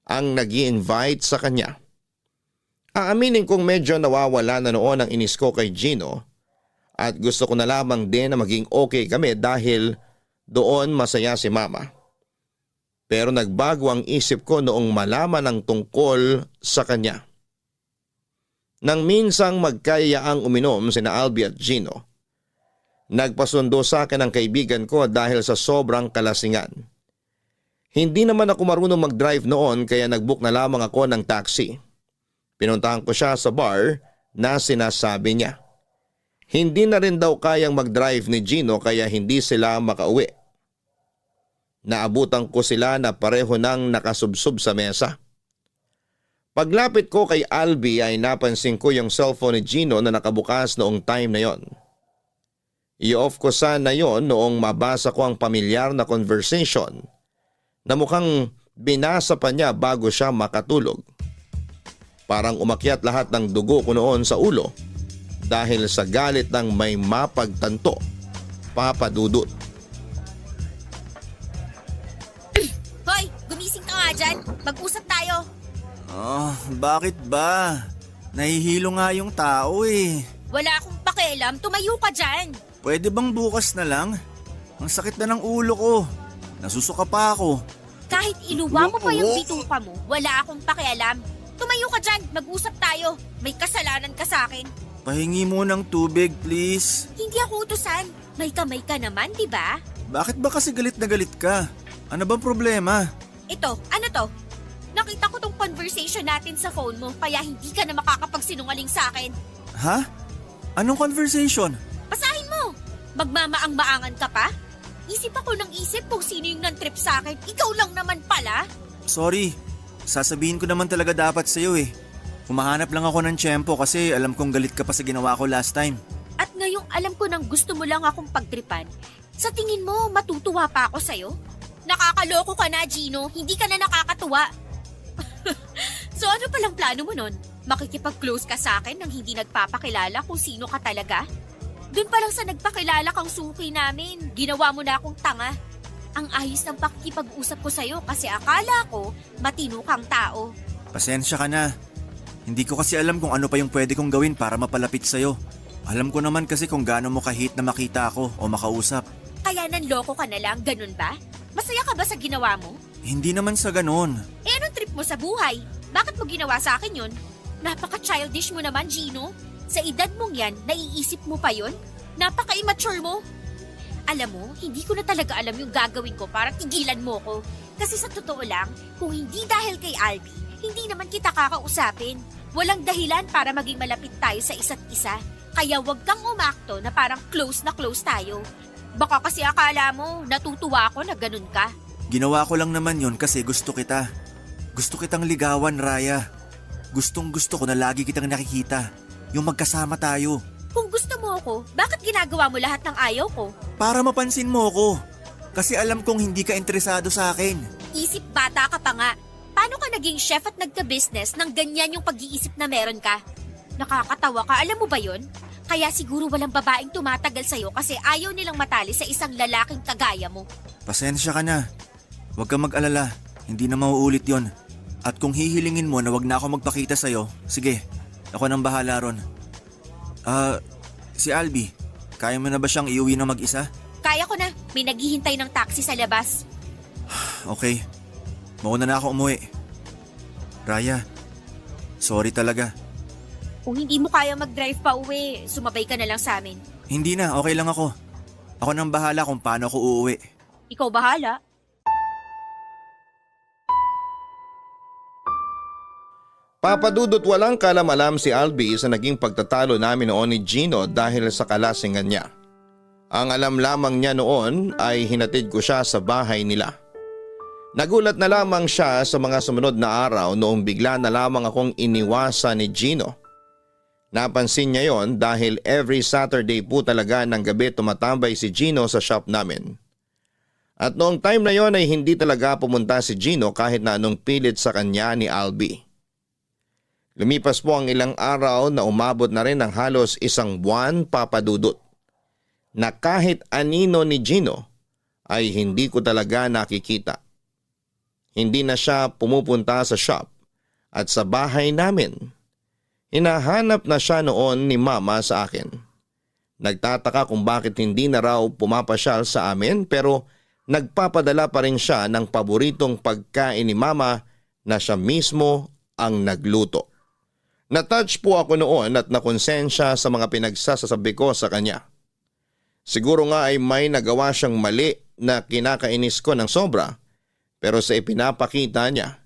ang nag-i-invite sa kanya. Aaminin kong medyo nawawala na noon ang inis ko kay Gino at gusto ko na lamang din na maging okay kami dahil doon masaya si mama. Pero nagbago ang isip ko noong malaman ang tungkol sa kanya. Nang minsang magkayaang uminom sina Albi at Gino, nagpasundo sa akin ang kaibigan ko dahil sa sobrang kalasingan. Hindi naman ako marunong mag-drive noon kaya nag-book na lamang ako ng taxi. Pinuntahan ko siya sa bar na sinasabi niya. Hindi na rin daw kayang mag-drive ni Gino kaya hindi sila makauwi. Naabutan ko sila na pareho nang nakasubsob sa mesa. Paglapit ko kay Albi ay napansin ko yung cellphone ni Gino na nakabukas noong time na yon. I-off ko sana yon noong mabasa ko ang pamilyar na conversation na mukhang binasa pa niya bago siya makatulog. Parang umakyat lahat ng dugo ko noon sa ulo dahil sa galit ng may mapagtanto, Papa Dudut. Hoy, gumising ka nga dyan. Mag-usap tayo. Oh, bakit ba? Nahihilo nga yung tao eh. Wala akong pakialam. Tumayo ka dyan. Pwede bang bukas na lang? Ang sakit na ng ulo ko. Nasusuka pa ako. Kahit iluwa mo pa yung bituka mo, wala akong pakialam. Tumayo ka dyan. Mag-usap tayo. May kasalanan ka sa akin. Pahingi mo ng tubig, please. Hindi ako utusan. May kamay ka naman, di ba? Bakit ba kasi galit na galit ka? Ano bang problema? Ito, ano to? Nakita ko tong conversation natin sa phone mo, kaya hindi ka na makakapagsinungaling sa akin. Ha? Anong conversation? Basahin mo! Magmamaang-maangan ka pa? Isip ako ng isip kung sino yung nan-trip sa akin. Ikaw lang naman pala. Sorry, sasabihin ko naman talaga dapat sa'yo eh. Humahanap lang ako ng tiyempo kasi alam kong galit ka pa sa ginawa ko last time. At ngayong alam ko nang gusto mo lang akong pagtripan, sa tingin mo matutuwa pa ako sa'yo? Nakakaloko ka na, Gino. Hindi ka na nakakatuwa. So ano palang plano mo nun? Makikipag-close ka sa akin nang hindi nagpapakilala kung sino ka talaga? Doon pa lang sa nagpakilala kang suki namin, ginawa mo na akong tanga. Ang ayos ng pakikipag-usap ko sa'yo kasi akala ko matino kang tao. Pasensya ka na. Hindi ko kasi alam kung ano pa yung pwede kong gawin para mapalapit sa'yo. Alam ko naman kasi kung gaano mo kahit na makita ako o makausap. Kaya nanloko ka na lang, ganun ba? Masaya ka ba sa ginawa mo? Hindi naman sa ganon. Eh anong trip mo sa buhay? Bakit mo ginawa sa akin yun? Napaka-childish mo naman, Gino. Sa edad mong yan, naiisip mo pa yun? Napaka-immature mo. Alam mo, hindi ko na talaga alam yung gagawin ko para tigilan mo ko. Kasi sa totoo lang, kung hindi dahil kay Albi, hindi naman kita kakausapin. Walang dahilan para maging malapit tayo sa isa't isa. Kaya wag kang umakto na parang close na close tayo. Baka kasi akala mo, natutuwa ako na ganun ka. Ginawa ko lang naman yon kasi gusto kita. Gusto kitang ligawan, Raya. Gustong gusto ko na lagi kitang nakikita. Yung magkasama tayo. Kung gusto mo ako, bakit ginagawa mo lahat ng ayaw ko? Para mapansin mo ko. Kasi alam kong hindi ka interesado sa akin. Isip bata ka pa nga. Paano ka naging chef at nagka-business nang ganyan yung pag-iisip na meron ka? Nakakatawa ka, alam mo ba yon? Kaya siguro walang babaeng tumatagal sa'yo kasi ayaw nilang matali sa isang lalaking kagaya mo. Pasensya ka na. Huwag kang mag-alala. Hindi na mauulit yon. At kung hihilingin mo na wag na ako magpakita sa'yo, sige, ako nang bahala ron. Si Albi, kaya mo na ba siyang iuwi na mag-isa? Kaya ko na, may naghihintay ng taxi sa labas. Okay, mauna na ako umuwi. Raya, sorry talaga. Kung hindi mo kaya mag-drive pa uwi, sumabay ka na lang sa amin. Hindi na, okay lang ako. Ako nang bahala kung paano ako uuwi. Ikaw bahala. Papa Dudut, walang kalam-alam si Albi sa naging pagtatalo namin noon ni Gino dahil sa kalasingan niya. Ang alam lamang niya noon ay hinatid ko siya sa bahay nila. Nagulat na lamang siya sa mga sumunod na araw noong bigla na lamang akong iniwasan ni Gino. Napansin niya yon dahil every Saturday po talaga ng gabi tumatambay si Gino sa shop namin. At noong time na yon ay hindi talaga pumunta si Gino kahit na anong pilit sa kanya ni Albi. Lumipas po ang ilang araw na umabot na rin ng halos isang buwan, Papa Dudut, na kahit anino ni Gino ay hindi ko talaga nakikita. Hindi na siya pumupunta sa shop at sa bahay namin. Hinahanap na siya noon ni Mama sa akin. Nagtataka kung bakit hindi na raw pumapasyal sa amin pero nagpapadala pa rin siya ng paboritong pagkain ni Mama na siya mismo ang nagluto. Natouch po ako noon at nakonsensya sa mga pinagsasabi ko sa kanya. Siguro nga ay may nagawa siyang mali na kinakainis ko ng sobra pero sa ipinapakita niya,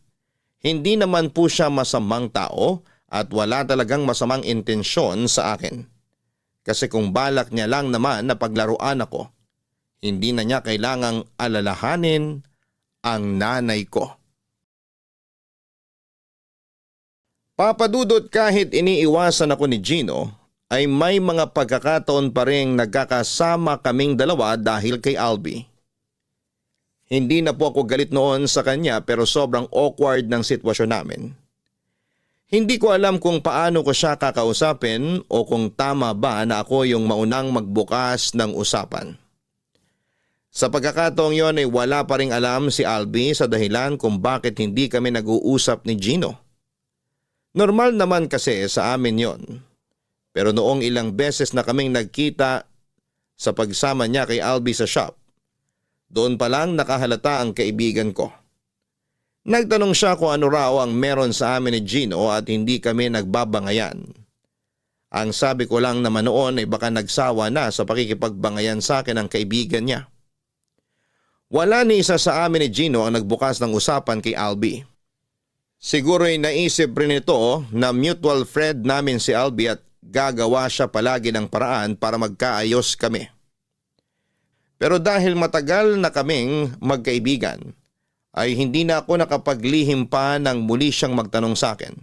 hindi naman po siya masamang tao at wala talagang masamang intensyon sa akin. Kasi kung balak niya lang naman na paglaruan ako, hindi na niya kailangang alalahanin ang nanay ko. Papadudot, kahit iniiwasan ako ni Gino, ay may mga pagkakataon pa rin nagkakasama kaming dalawa dahil kay Albi. Hindi na po ako galit noon sa kanya pero sobrang awkward ng sitwasyon namin. Hindi ko alam kung paano ko siya kakausapin o kung tama ba na ako yung maunang magbukas ng usapan. Sa pagkakataong yon ay wala pa ring alam si Albi sa dahilan kung bakit hindi kami nag-uusap ni Gino. Normal naman kasi sa amin yon. Pero noong ilang beses na kaming nagkita sa pagsama niya kay Albi sa shop, doon pa lang nakahalata ang kaibigan ko. Nagtanong siya kung ano raw ang meron sa amin ni Gino at hindi kami nagbabangayan. Ang sabi ko lang naman noon ay baka nagsawa na sa pakikipagbangayan sa akin ang kaibigan niya. Wala ni isa sa amin ni Gino ang nagbukas ng usapan kay Albi. Siguro ay naisip rin ito na mutual friend namin si Albi at gagawa siya palagi ng paraan para magkaayos kami. Pero dahil matagal na kaming magkaibigan, ay hindi na ako nakapaglihim pa nang muli siyang magtanong sa akin.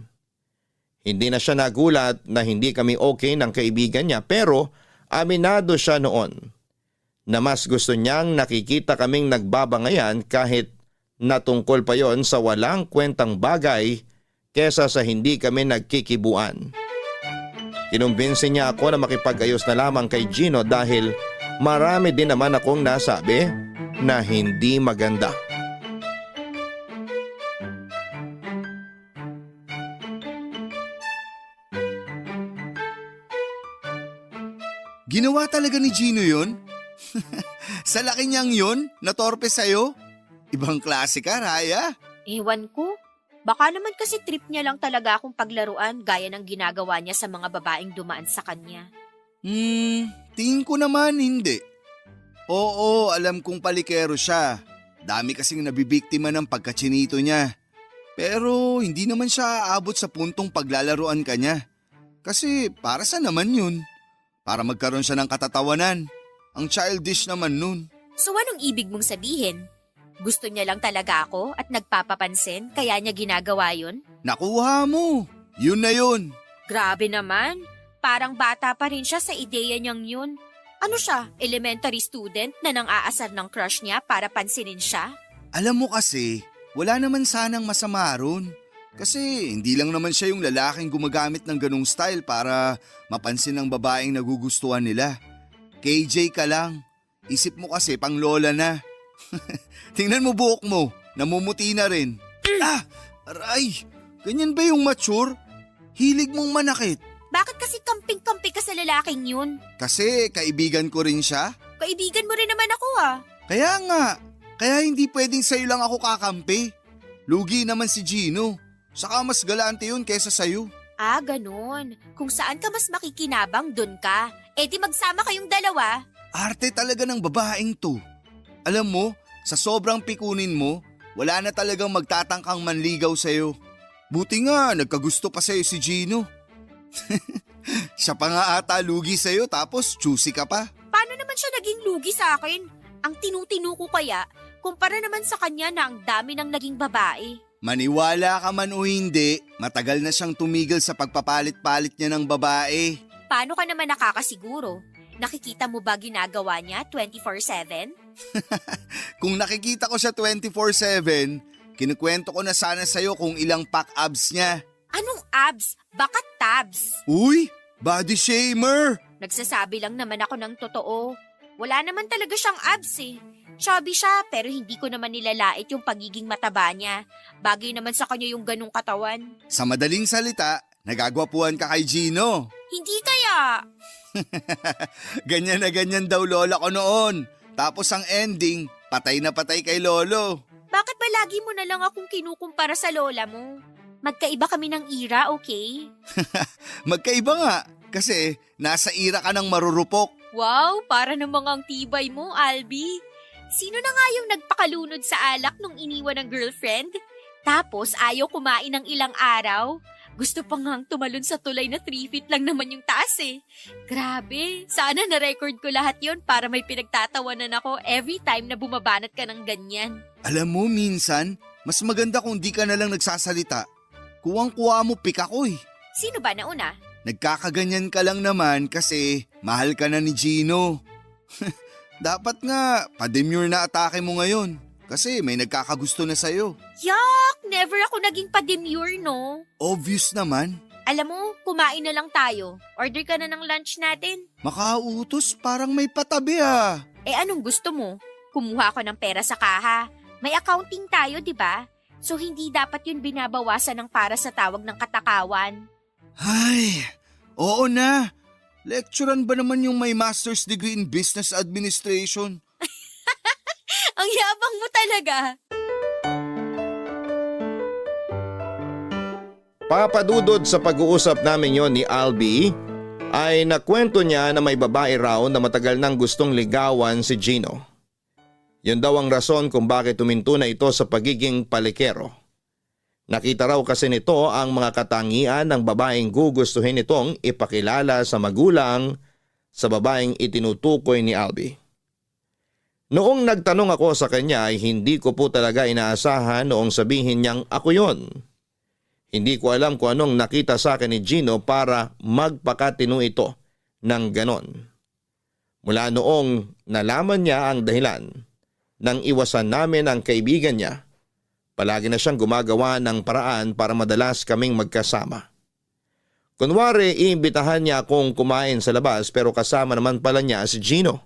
Hindi na siya nagulat na hindi kami okay ng kaibigan niya pero aminado siya noon na mas gusto niyang nakikita kaming nagbabangayan kahit natungkol pa yon sa walang kwentang bagay kesa sa hindi kami nagkikibuan. Kinumbinsi niya ako na makipag-ayos na lamang kay Gino dahil marami din naman akong nasabi na hindi maganda. Ginawa talaga ni Gino yun? Sa laki niyang yun, natorpe sa'yo? Ibang klase ka, Raya. Ewan ko. Baka naman kasi trip niya lang talaga akong paglaruan gaya ng ginagawa niya sa mga babaeng dumaan sa kanya. Tingin ko naman hindi. Oo, alam kong palikero siya. Dami kasing nabibiktima ng pagkachinito niya. Pero hindi naman siya aabot sa puntong paglalaruan ka niya. Kasi para sa naman yun? Para magkaroon siya ng katatawanan. Ang childish naman nun. So anong ibig mong sabihin? Gusto niya lang talaga ako at nagpapapansin kaya niya ginagawa yun? Nakuha mo. Yun na yun. Grabe naman. Parang bata pa rin siya sa ideya niyang yun. Ano siya, elementary student na nang aasar ng crush niya para pansinin siya? Alam mo kasi, wala naman sanang masama ron. Kasi hindi lang naman siya yung lalaking gumagamit ng ganong style para mapansin ng babaeng nagugustuhan nila. KJ ka lang. Isip mo kasi pang lola na. Tingnan mo buhok mo, namumuti na rin. Aray! Ganyan ba yung mature? Hilig mong manakit. Bakit kasi kamping-kampi ka sa lalaking yun? Kasi kaibigan ko rin siya. Kaibigan mo rin naman ako Kaya nga, kaya hindi pwedeng sa'yo lang ako kakampi. Lugi naman si Gino. Saka mas galante yun kesa sa'yo. Ganun. Kung saan ka mas makikinabang, dun ka. Di magsama kayong dalawa. Arte talaga ng babaeng to. Alam mo, sa sobrang pikunin mo, wala na talagang magtatangkang manligaw sa'yo. Buti nga, nagkagusto pa sa'yo si Gino. Siya pa nga ata lugi sa'yo tapos choosy ka pa. Paano naman siya naging lugi sa akin? Ang tinutinu ko kaya, kumpara naman sa kanya na ang dami ng naging babae. Maniwala ka man o hindi, matagal na siyang tumigil sa pagpapalit-palit niya ng babae. Paano ka naman nakakasiguro? Nakikita mo ba ginagawa niya 24/7? Kung nakikita ko siya 24/7, kinukwento ko na sana sa'yo kung ilang pack abs niya. Anong abs? Baka tabs. Uy, body shamer! Nagsasabi lang naman ako ng totoo. Wala naman talaga siyang abs Chubby siya pero hindi ko naman nilalait yung pagiging mataba niya. Bagay naman sa kanya yung ganung katawan. Sa madaling salita, nagagwapuhan ka kay Gino. Hindi kaya. Ganyan na ganyan daw lola ko noon. Tapos ang ending, patay na patay kay lolo. Bakit ba lagi mo na lang akong kinukumpara sa lola mo? Magkaiba kami ng ira, okay? Magkaiba nga, kasi nasa ira ka ng marurupok. Wow, para namang ang tibay mo, Albi. Sino na nga yung nagpakalunod sa alak nung iniwan ng girlfriend? Tapos ayaw kumain ng ilang araw? Gusto pa ngang tumalon sa tulay na 3 feet lang naman yung taas Grabe, sana na-record ko lahat yon para may pinagtatawanan ako every time na bumabanat ka ng ganyan. Alam mo minsan, mas maganda kung di ka na lang nagsasalita. Kuwang-kuwa mo pick ako eh. Sino ba nauna? Nagkakaganyan ka lang naman kasi mahal ka na ni Gino. Dapat nga, pa-demure na atake mo ngayon. Kasi may nagkakagusto na sa'yo. Yak! Never ako naging pa-demure, no? Obvious naman. Alam mo, kumain na lang tayo. Order ka na ng lunch natin. Makautos, parang may patabi ah. Eh anong gusto mo? Kumuha ako ng pera sa kaha. May accounting tayo, di ba? So hindi dapat yun binabawasan ng para sa tawag ng katakawan. Ay, oo na. Lecturean ba naman yung may master's degree in business administration? Ang yabang mo talaga. Papadudod sa pag-uusap namin yon ni Albi ay nakwento niya na may babae raw na matagal nang gustong ligawan si Gino. Yun daw ang rason kung bakit tuminto na ito sa pagiging palikero. Nakita raw kasi nito ang mga katangian ng babaeng gugustuhin nitong ipakilala sa magulang sa babaeng itinutukoy ni Albi. Noong nagtanong ako sa kanya ay hindi ko po talaga inaasahan noong sabihin niyang ako yon. Hindi ko alam kung anong nakita sa akin ni Gino para magpakatino ito ng ganon. Mula noong nalaman niya ang dahilan nang iwasan namin ang kaibigan niya, palagi na siyang gumagawa ng paraan para madalas kaming magkasama. Kunwari, iimbitahan niya akong kumain sa labas pero kasama naman pala niya si Gino.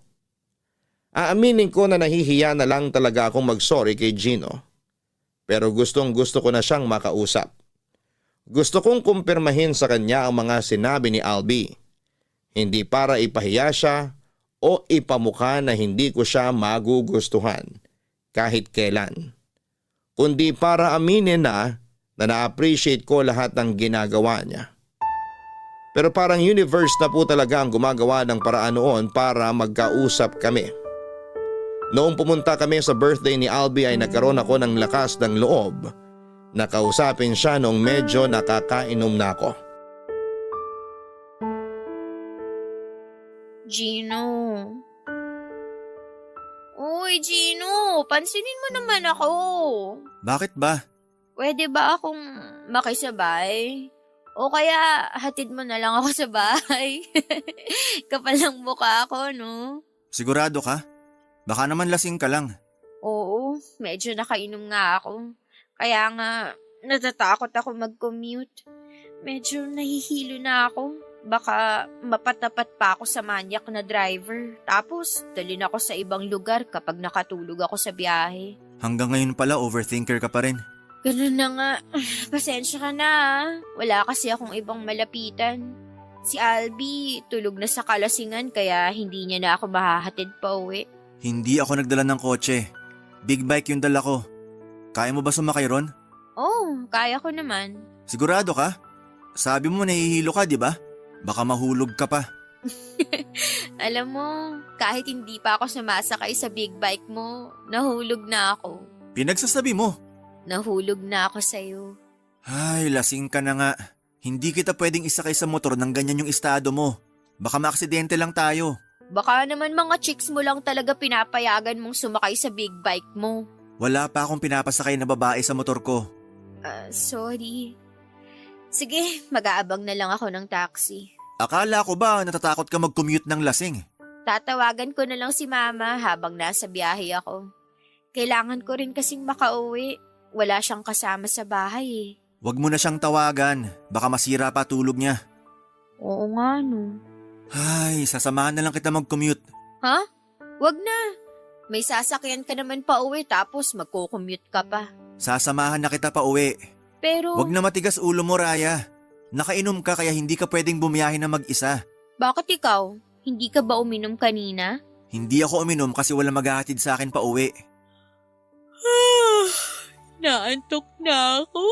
Aaminin ko na nahihiya na lang talaga akong mag-sorry kay Gino. Pero gustong gusto ko na siyang makausap. Gusto kong kumpirmahin sa kanya ang mga sinabi ni Albi. Hindi para ipahiya siya o ipamukha na hindi ko siya magugustuhan kahit kailan. Kundi para aminin na na-appreciate ko lahat ng ginagawa niya. Pero parang universe na po talaga ang gumagawa ng paraan noon para magkausap kami. Noong pumunta kami sa birthday ni Albi ay nagkaroon ako ng lakas ng loob na kausapin siya noong medyo nakakainom na ako. Gino. Uy, Gino, pansinin mo naman ako. Bakit ba? Pwede ba akong makisabay? O kaya hatid mo na lang ako sa bahay? Kapal ng mukha ako, no? Sigurado ka? Baka naman lasing ka lang. Oo, medyo nakainom nga ako. Kaya nga, natatakot ako mag-commute. Medyo nahihilo na ako. Baka mapatapat pa ako sa manyak na driver. Tapos, dalhin ako sa ibang lugar kapag nakatulog ako sa biyahe. Hanggang ngayon pala overthinker ka pa rin. Ganun na nga. Pasensya ka na ah. Wala kasi akong ibang malapitan. Si Albi, tulog na sa kalasingan kaya hindi niya na ako mahahatid pa uwi. Hindi ako nagdala ng kotse. Big bike yung dala ko. Kaya mo ba sumakay ron? Oh, kaya ko naman. Sigurado ka? Sabi mo nahihilo ka, di ba? Baka mahulog ka pa. Alam mo, kahit hindi pa ako sumasakay sa big bike mo, nahulog na ako. Pinagsasabi mo. Nahulog na ako sa'yo. Ay, lasing ka na nga. Hindi kita pwedeng isakay sa motor ng ganyan yung estado mo. Baka maaksidente lang tayo. Baka naman mga chicks mo lang talaga pinapayagan mong sumakay sa big bike mo. Wala pa akong pinapasakay na babae sa motor ko. Sorry. Sige, mag-aabang na lang ako ng taxi. Akala ko ba natatakot ka mag-commute ng lasing? Tatawagan ko na lang si Mama habang nasa biyahe ako. Kailangan ko rin kasing makauwi. Wala siyang kasama sa bahay eh. Huwag mo na siyang tawagan. Baka masira pa tulog niya. Oo nga no. Ay, sasamahan na lang kita mag-commute. Ha? Wag na. May sasakyan ka naman pa uwi tapos magko-commute ka pa. Sasamahan na kita pa uwi. Pero... Huwag na matigas ulo mo, Raya. Nakainom ka kaya hindi ka pwedeng bumiyahe na mag-isa. Bakit ikaw? Hindi ka ba uminom kanina? Hindi ako uminom kasi wala maghahatid sa akin pa uwi. Naantok na ako.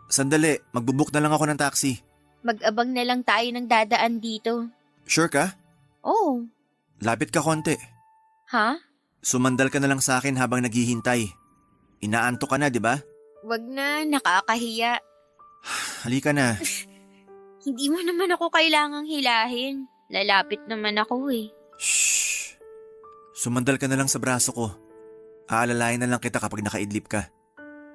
Sandali, magbubook na lang ako ng taxi. Mag-abang na lang tayo ng dadaan dito. Sure ka? Oh. Lapit ka konti. Ha? Sumandal ka na lang sa akin habang naghihintay. Inaantok ka na, di ba? Wag na, nakakahiya. Halika na. Hindi mo naman ako kailangang hilahin. Lalapit naman ako eh. Shh. Sumandal ka na lang sa braso ko. Aalalayan na lang kita kapag nakaidlip ka.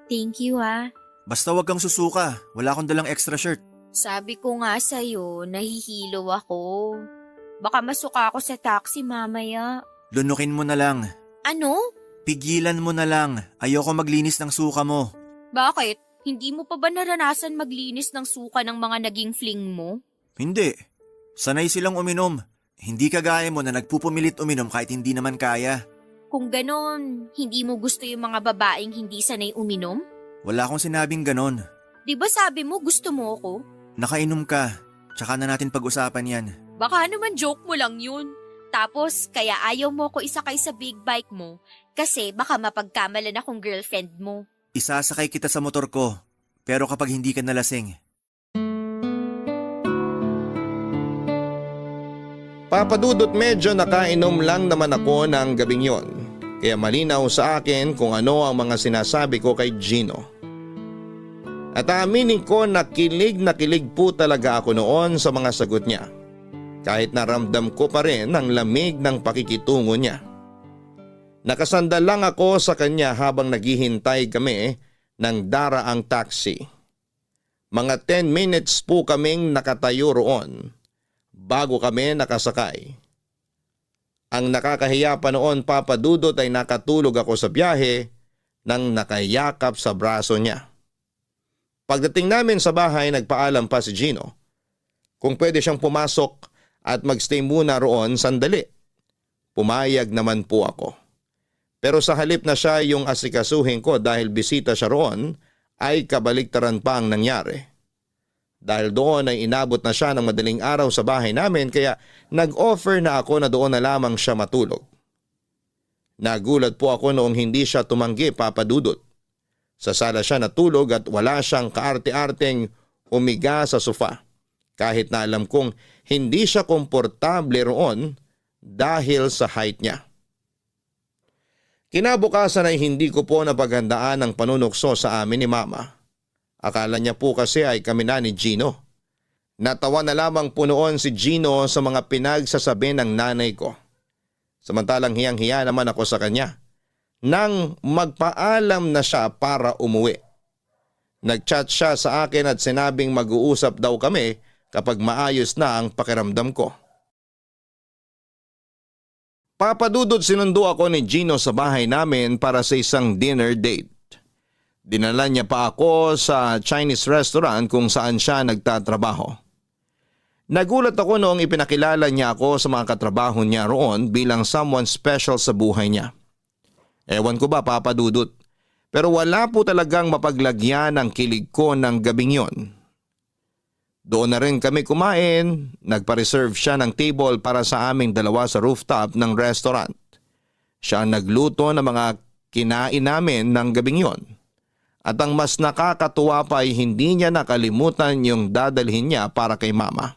Thank you ah. Basta wag kang susuka, wala akong dalang extra shirt. Sabi ko nga sa'yo, nahihilo ako. Baka masuka ako sa taxi mamaya. Lunukin mo na lang. Ano? Pigilan mo na lang. Ayoko maglinis ng suka mo. Bakit? Hindi mo pa ba naranasan maglinis ng suka ng mga naging fling mo? Hindi. Sanay silang uminom. Hindi kagaya mo na nagpupumilit uminom kahit hindi naman kaya. Kung ganon, hindi mo gusto yung mga babaeng hindi sanay uminom? Wala akong sinabing ganon. Di ba sabi mo gusto mo ako? Nakainom ka. Tsaka na natin pag-usapan yan. Baka naman joke mo lang yun. Tapos, kaya ayaw mo ko isakay sa big bike mo kasi baka mapagkamalan akong girlfriend mo. Isasakay kita sa motor ko. Pero kapag hindi ka nalasing. Papadudot, medyo nakainom lang naman ako ng gabing yon. Kaya malinaw sa akin kung ano ang mga sinasabi ko kay Gino. At aaminin ko na kilig po talaga ako noon sa mga sagot niya. Kahit naramdam ko pa rin ang lamig ng pakikitungo niya. Nakasandal lang ako sa kanya habang naghihintay kami ng daraang taxi. Mga 10 minutes po kaming nakatayo roon bago kami nakasakay. Ang nakakahiya pa noon, Papa Dudut, ay nakatulog ako sa biyahe nang nakayakap sa braso niya. Pagdating namin sa bahay, nagpaalam pa si Gino kung pwede siyang pumasok at magstay muna roon sandali. Pumayag naman po ako. Pero sa halip na siya yung asikasuhin ko dahil bisita siya roon, ay kabaliktaran pa ang nangyari. Dahil doon ay inabot na siya ng madaling araw sa bahay namin kaya nag-offer na ako na doon na lamang siya matulog. Nagulat po ako noong hindi siya tumanggi, Papa Dudut. Sa sala siya natulog at wala siyang kaarte-arteng umiga sa sofa. Kahit na alam kong hindi siya komportable roon dahil sa height niya. Kinabukasan ay hindi ko po napaghandaan ang panunukso sa amin ni Mama. Akala niya po kasi ay kami na ni Gino. Natawa na lamang po noon si Gino sa mga pinagsasabi ng nanay ko. Samantalang hiyang-hiya naman ako sa kanya. Nang magpaalam na siya para umuwi. Nagchat siya sa akin at sinabing mag-uusap daw kami kapag maayos na ang pakiramdam ko. Papadudod, sinundo ako ni Gino sa bahay namin para sa isang dinner date. Dinala niya pa ako sa Chinese restaurant kung saan siya nagtatrabaho. Nagulat ako noong ipinakilala niya ako sa mga katrabaho niya roon bilang someone special sa buhay niya. Ewan ko ba, Papa Dudut, pero wala po talagang mapaglagyan ang kilig ko ng gabing yon. Doon na rin kami kumain, nagpa-reserve siya ng table para sa aming dalawa sa rooftop ng restaurant. Siya ang nagluto ng mga kinain namin ng gabing yon. At ang mas nakakatuwa pa ay hindi niya nakalimutan yung dadalhin niya para kay Mama.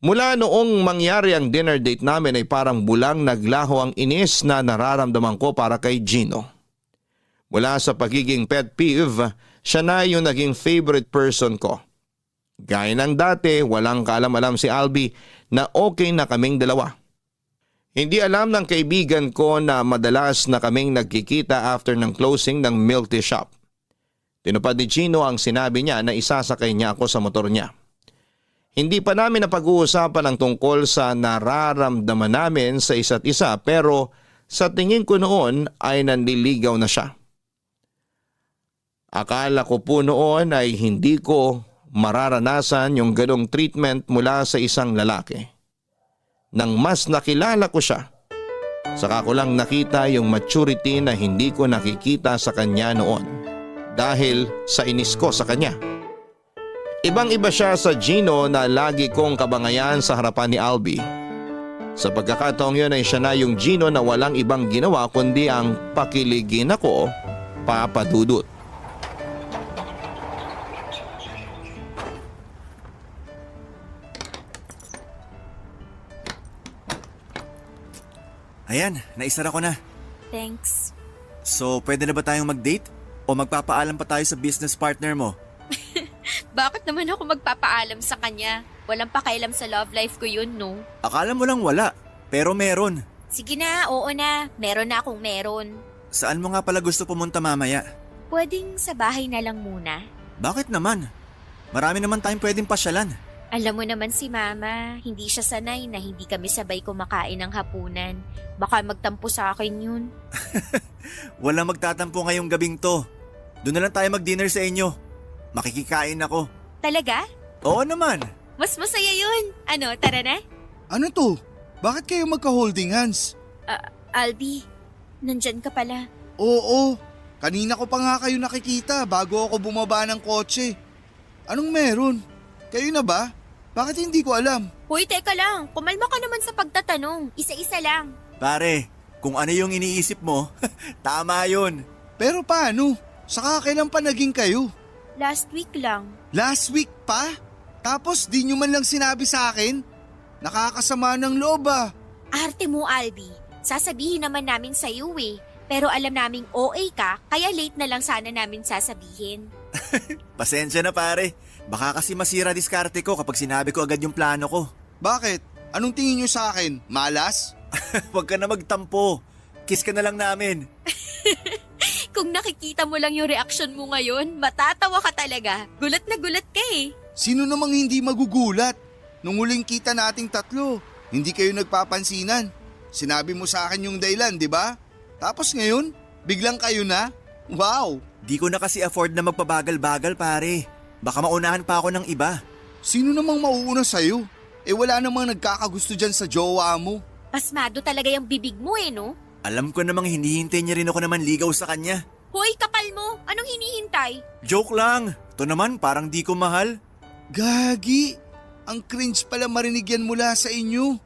Mula noong mangyari ang dinner date namin ay parang bulang naglaho ang inis na nararamdaman ko para kay Gino. Mula sa pagiging pet peeve, siya na yung naging favorite person ko. Gaya ng dati, walang kaalam-alam si Albi na okay na kaming dalawa. Hindi alam ng kaibigan ko na madalas na kaming nagkikita after ng closing ng milk tea shop. Tinupad ni Gino ang sinabi niya na isasakay niya ako sa motor niya. Hindi pa namin napag-uusapan ang tungkol sa nararamdaman namin sa isa't isa pero sa tingin ko noon ay nanliligaw na siya. Akala ko po noon ay hindi ko mararanasan yung ganong treatment mula sa isang lalaki. Nang mas nakilala ko siya, saka ko lang nakita yung maturity na hindi ko nakikita sa kanya noon dahil sa inis ko sa kanya. Ibang-iba siya sa Gino na lagi kong kabangayan sa harapan ni Albi. Sa pagkakataong yun ay siya na yung Gino na walang ibang ginawa kundi ang pakiligin ako, Papa Dudut. Ayan, naisara ko na. Thanks. So, pwede na ba tayong mag-date? O magpapaalam pa tayo sa business partner mo? Bakit naman ako magpapaalam sa kanya? Walang pakialam sa love life ko yun, no? Akala mo lang wala, pero meron. Sige na, oo na. Meron na akong meron. Saan mo nga pala gusto pumunta mamaya? pwedeng sa bahay na lang muna. Bakit naman? Marami naman tayong pwedeng pasyalan. Alam mo naman si Mama, hindi siya sanay na hindi kami sabay kumakain ng hapunan. Baka magtampo sa akin yun. Walang magtatampo ngayong gabing to. Doon na lang tayo mag-dinner sa inyo. Makikikain ako. Talaga? Oo naman. Mas masaya yun. Ano, tara na? Ano to? Bakit kayo magka-holding hands? Albi, nandyan ka pala. Oo, kanina ko pa nga kayo nakikita bago ako bumaba ng kotse. Anong meron? Kayo na ba? Bakit hindi ko alam? Hoy, teka lang. Kumalma ka naman sa pagtatanong. Isa-isa lang. Pare, kung ano yung iniisip mo, tama yun. Pero paano? Saka kailan pa naging kayo? Last week lang. Last week pa? Tapos di nyo man lang sinabi sa akin? Nakakasama ng loob ah. Arte mo, Albi. Sasabihin naman namin sa iyo eh. Pero alam naming OA ka, kaya late na lang sana namin sasabihin. Pasensya na pare. Baka kasi masira diskarte ko kapag sinabi ko agad yung plano ko. Bakit? Anong tingin nyo sa akin? Malas? Huwag ka na magtampo. Kiss ka na lang namin. Kung nakikita mo lang yung reaction mo ngayon, matatawa ka talaga. Gulat na gulat ka eh. Sino namang hindi magugulat? Nung huling kita nating tatlo, hindi kayo nagpapansinan. Sinabi mo sa akin yung dahilan, di ba? Tapos ngayon, biglang kayo na? Wow! Di ko na kasi afford na magpabagal-bagal pare. Baka maunahan pa ako ng iba. Sino namang mauuna sa'yo? Wala namang nagkakagusto dyan sa jowa mo. Pasmado talaga yung bibig mo eh, no? Alam ko namang hinihintay niya rin ako naman ligaw sa kanya. Hoy, kapal mo! Anong hinihintay? Joke lang. To naman parang di ko mahal. Gagi! Ang cringe pala marinig yan mula sa inyo.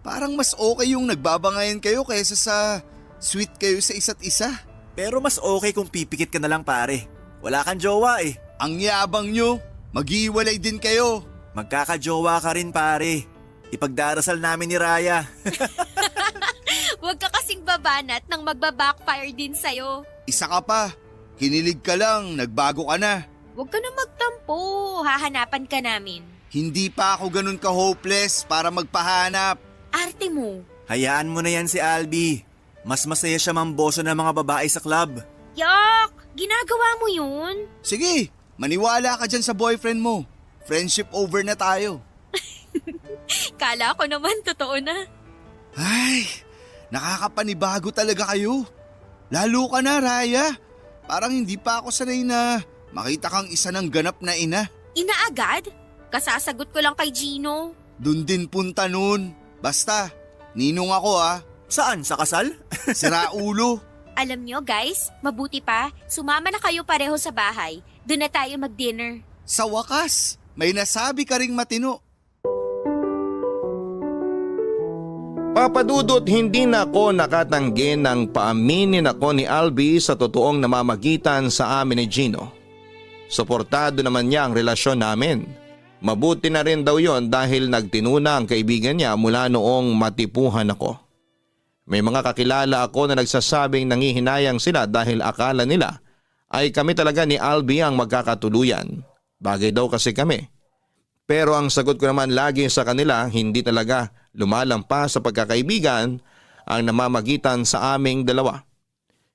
Parang mas okay yung nagbabangayan kayo kaysa sa sweet kayo sa isa't isa. Pero mas okay kung pipikit ka na lang pare. Wala kang jowa eh. Ang yabang nyo, maghiwalay din kayo. Magkakajowa ka rin pare. Ipagdarasal namin ni Raya. Huwag ka kasing babanat nang magbabackfire din sa'yo. Isa ka pa, kinilig ka lang, nagbago ka na. Huwag ka na magtampo, hahanapan ka namin. Hindi pa ako ganun ka-hopeless para magpahanap. Arte mo. Hayaan mo na yan si Albi. Mas masaya siya mamboso ng mga babae sa club. Yak! Ginagawa mo yun? Sige, maniwala ka dyan sa boyfriend mo. Friendship over na tayo. Kala ko naman totoo na. Ay, nakakapanibago talaga kayo. Lalo ka na, Raya. Parang hindi pa ako sanay na makita kang isa ng ganap na ina. Ina agad? Kasasagot ko lang kay Gino. Dun din punta nun. Basta, ninong ako ah. Saan? Sa kasal? Sira ulo. Alam nyo guys, mabuti pa, sumama na kayo pareho sa bahay. Doon na tayo mag-dinner. Sa wakas, may nasabi ka ring matino. Papadudot, hindi na ako nakatanggi ng paaminin ako ni Albi sa totoong namamagitan sa amin ni Gino. Suportado naman niya ang relasyon namin. Mabuti na rin daw yon dahil nagtinuna ang kaibigan niya mula noong matipuhan ako. May mga kakilala ako na nagsasabing nangihinayang sila dahil akala nila ay kami talaga ni Albi ang magkakatuluyan. Bagay daw kasi kami. Pero ang sagot ko naman lagi sa kanila, hindi talaga lumalampas sa pagkakaibigan ang namamagitan sa aming dalawa.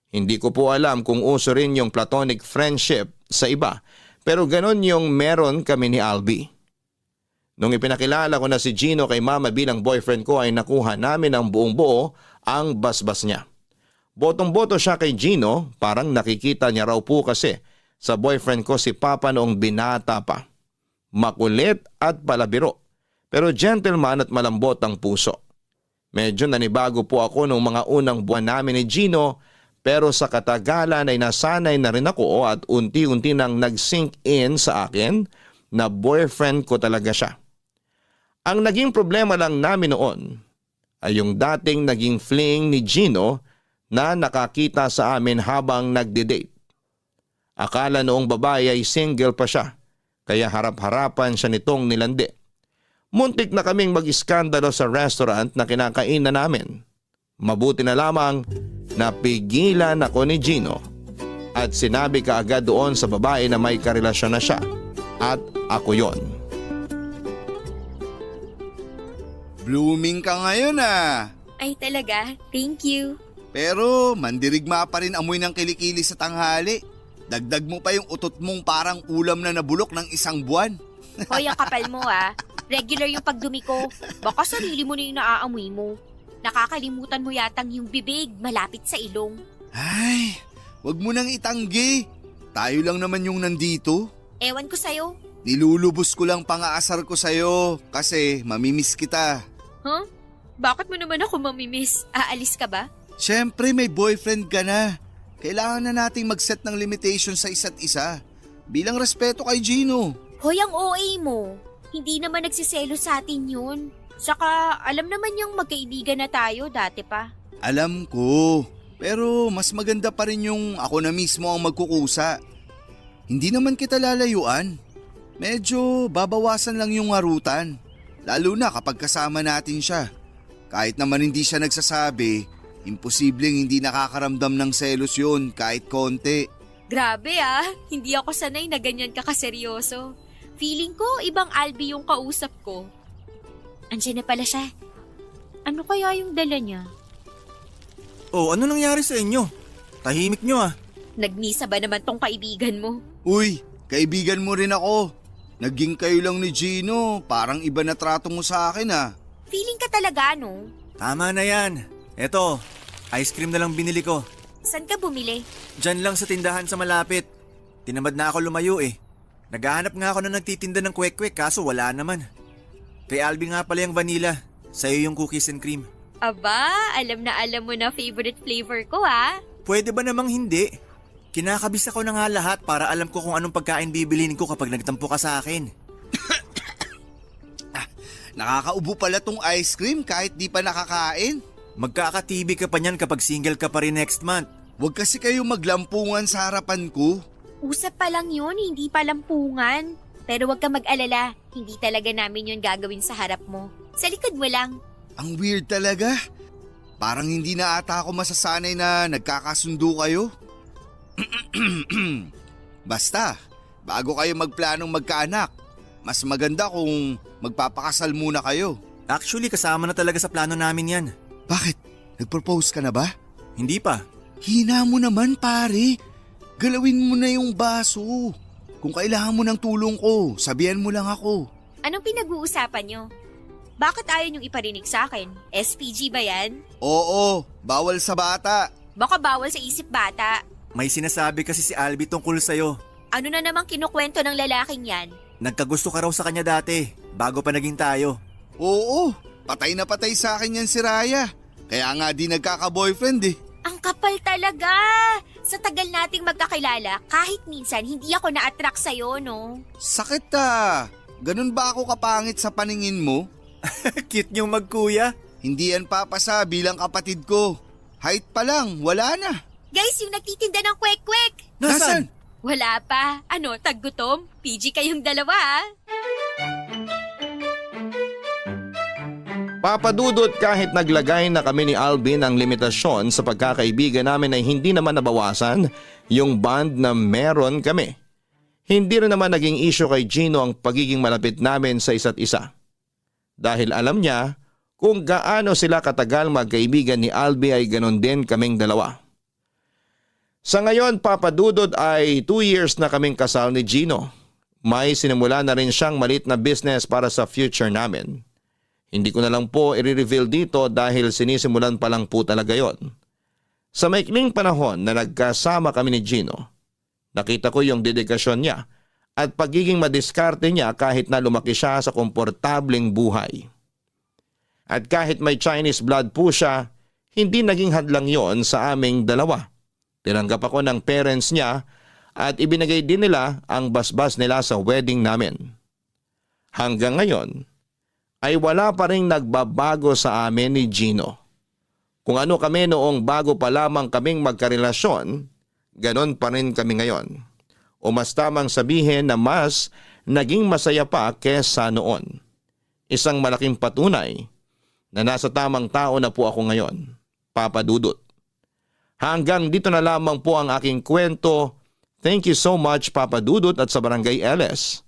Hindi ko po alam kung uso rin yung platonic friendship sa iba, pero ganon yung meron kami ni Albi. Nung ipinakilala ko na si Gino kay Mama bilang boyfriend ko ay nakuha namin ang buong buo ang basbas niya. Botong-boto siya kay Gino, parang nakikita niya raw po kasi sa boyfriend ko si Papa noong binata pa. Makulit at palabiro, pero gentleman at malambot ang puso. Medyo nanibago po ako noong mga unang buwan namin ni Gino, pero sa katagalan ay nasanay na rin ako at unti-unti nang nag-sink in sa akin na boyfriend ko talaga siya. Ang naging problema lang namin noon ay yung dating naging fling ni Gino na nakakita sa amin habang nagde-date. Akala noong babae ay single pa siya, kaya harap-harapan siya nitong nilandi. Muntik na kaming mag-iskandalo sa restaurant na kinakainan namin. Mabuti na lamang napigilan ako ni Gino at sinabi kaagad doon sa babae na may karelasyon na siya at ako yon. Blooming ka ngayon ah. Ay talaga, thank you. Pero mandirigma pa rin amoy ng kilikili sa tanghali. Dagdag mo pa yung utot mong parang ulam na nabulok ng isang buwan. Hoy, ang kapal mo ah. Regular yung pagdumi ko. Baka sarili mo na yung naaamoy mo. Nakakalimutan mo yatang yung bibig malapit sa ilong. Ay, wag mo nang itanggi. Tayo lang naman yung nandito. Ewan ko sa'yo. Nilulubos ko lang pangaasar ko sa'yo kasi mamimiss kita. Huh? Bakit mo naman ako mamimiss? Aalis ka ba? Siyempre may boyfriend ka na. Kailangan na nating mag-set ng limitation sa isa't isa. Bilang respeto kay Gino. Hoy, ang OA mo. Hindi naman nagsiselo sa atin yun. Saka alam naman yung magkaibigan na tayo dati pa. Alam ko. Pero mas maganda pa rin yung ako na mismo ang magkukusa. Hindi naman kita lalayuan. Medyo babawasan lang yung harutan. Lalo na kapag kasama natin siya. Kahit naman hindi siya nagsasabi, imposibleng hindi nakakaramdam ng selos yun kahit konti. Grabe ah, hindi ako sanay na ganyan ka kaseryoso. Feeling ko ibang Albi yung kausap ko. Andiyan na pala siya. Ano kaya yung dala niya? Oh, ano nangyari sa inyo? Tahimik nyo ah. Nagmisa ba naman tong kaibigan mo? Uy, kaibigan mo rin ako. Naging kayo lang ni Gino, parang iba na trato mo sa akin ah. Feeling ka talaga no? Tama na yan. Eto, ice cream na lang binili ko. Saan ka bumili? Diyan lang sa tindahan sa malapit. Tinamad na ako lumayo eh. Naghahanap nga ako na nagtitinda ng kwek-kwek kaso wala naman. Kay Albi nga pala yung vanilla. Sa'yo yung cookies and cream. Aba, alam na alam mo na favorite flavor ko ha? Pwede ba namang hindi? Kinakabisa ko na nga lahat para alam ko kung anong pagkain bibilin ko kapag nagtampo ka sa akin. Nakakaubo pala tong ice cream kahit di pa nakakain. Magkaka-TV ka pa niyan kapag single ka pa rin next month. Huwag kasi kayo maglampungan sa harapan ko. Usap pa lang yun, hindi pa lampungan. Pero huwag ka mag-alala, hindi talaga namin yun gagawin sa harap mo. Sa likod mo lang. Ang weird talaga. Parang hindi na ata ako masasanay na nagkakasundo kayo. Basta, bago kayo magplanong magkaanak, mas maganda kung magpapakasal muna kayo. Actually, kasama na talaga sa plano namin yan. Bakit? Nag-propose ka na ba? Hindi pa. Hina mo naman pare. Galawin mo na yung baso. Kung kailangan mo ng tulong ko, sabihan mo lang ako. Anong pinag-uusapan nyo? Bakit ayaw niyong iparinig sa akin? SPG ba yan? Oo, bawal sa bata. Baka bawal sa isip bata. May sinasabi kasi si Albi tungkol sa'yo. Ano na namang kinukwento ng lalaking yan? Nagkagusto ka raw sa kanya dati, bago pa naging tayo. Oo, patay na patay sa akin yan si Raya. Kaya nga di nagkaka-boyfriend eh. Ang kapal talaga! Sa tagal nating magkakilala, kahit minsan hindi ako na-attract sa'yo, no? Sakit ah. Ganun ba ako kapangit sa paningin mo? Cute niyong magkuya. Hindi yan papasa bilang kapatid ko. Height pa lang, wala na. Guys, yung nagtitinda ng kwek-kwek! Nasaan? Wala pa. Ano, taggutom? PG kayong dalawa ah. Papadudot kahit naglagay na kami ni Alvin ng limitasyon sa pagkakaibigan namin ay hindi naman nabawasan yung bond na meron kami. Hindi rin naman naging issue kay Gino ang pagiging malapit namin sa isa't isa. Dahil alam niya kung gaano sila katagal magkaibigan ni Albi ay ganon din kaming dalawa. Sa ngayon, Papadudod ay 2 years na kaming kasal ni Gino. May sinimula na rin siyang maliit na business para sa future namin. Hindi ko na lang po i-reveal dito dahil sinisimulan pa lang po talaga yon. Sa maikling panahon na nagkasama kami ni Gino, nakita ko yung dedikasyon niya at pagiging madiskarte niya kahit na lumaki siya sa komportableng buhay. At kahit may Chinese blood po siya, hindi naging hadlang yon sa aming dalawa. Tinanggap ako ng parents niya at ibinigay din nila ang basbas nila sa wedding namin. Hanggang ngayon, ay wala pa rin nagbabago sa amin ni Gino. Kung ano kami noong bago pa lamang kaming magkarelasyon, ganon pa rin kami ngayon. O mas tamang sabihin na mas naging masaya pa kesa noon. Isang malaking patunay na nasa tamang tao na po ako ngayon, Papadudot. Hanggang dito na lamang po ang aking kwento. Thank you so much, Papadudot at sa Barangay LS.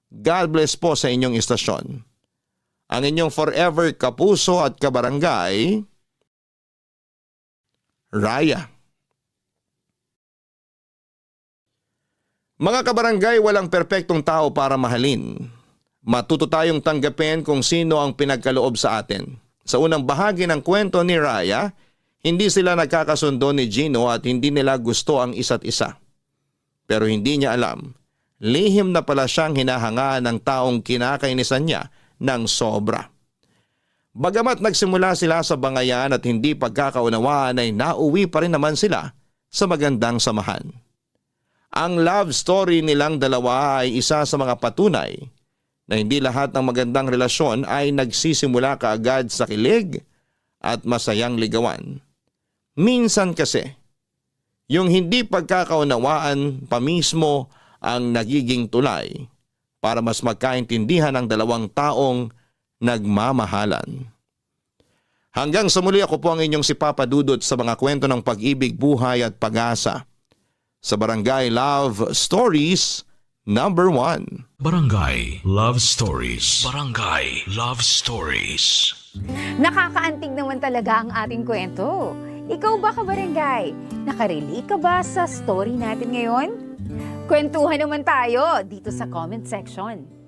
God bless po sa inyong istasyon. Ang inyong forever kapuso at kabarangay, Raya. Mga kabarangay, walang perpektong tao para mahalin. Matuto tayong tanggapin kung sino ang pinagkaloob sa atin. Sa unang bahagi ng kwento ni Raya, hindi sila nagkakasundo ni Gino at hindi nila gusto ang isa't isa. Pero hindi niya alam, lihim na pala siyang hinahangaan ng taong kinakainisan niya ng sobra. Bagamat nagsimula sila sa bangayan at hindi pagkakaunawaan ay nauwi pa rin naman sila sa magandang samahan. Ang love story nilang dalawa ay isa sa mga patunay na hindi lahat ng magandang relasyon ay nagsisimula kaagad sa kilig at masayang ligawan. Minsan kasi, yung hindi pagkakaunawaan pa mismo ang nagiging tulay para mas magkaintindihan ang dalawang taong nagmamahalan. Hanggang sa muli, ako po ang inyong si Papa Dudut sa mga kwento ng pag-ibig, buhay at pag-asa sa Barangay Love Stories number 1. Barangay Love Stories. Barangay Love Stories. Nakakaantig naman talaga ang ating kwento. Ikaw ba, kabarangay? Nakarelate ka ba sa story natin ngayon? Kwentuhan naman tayo dito sa comment section.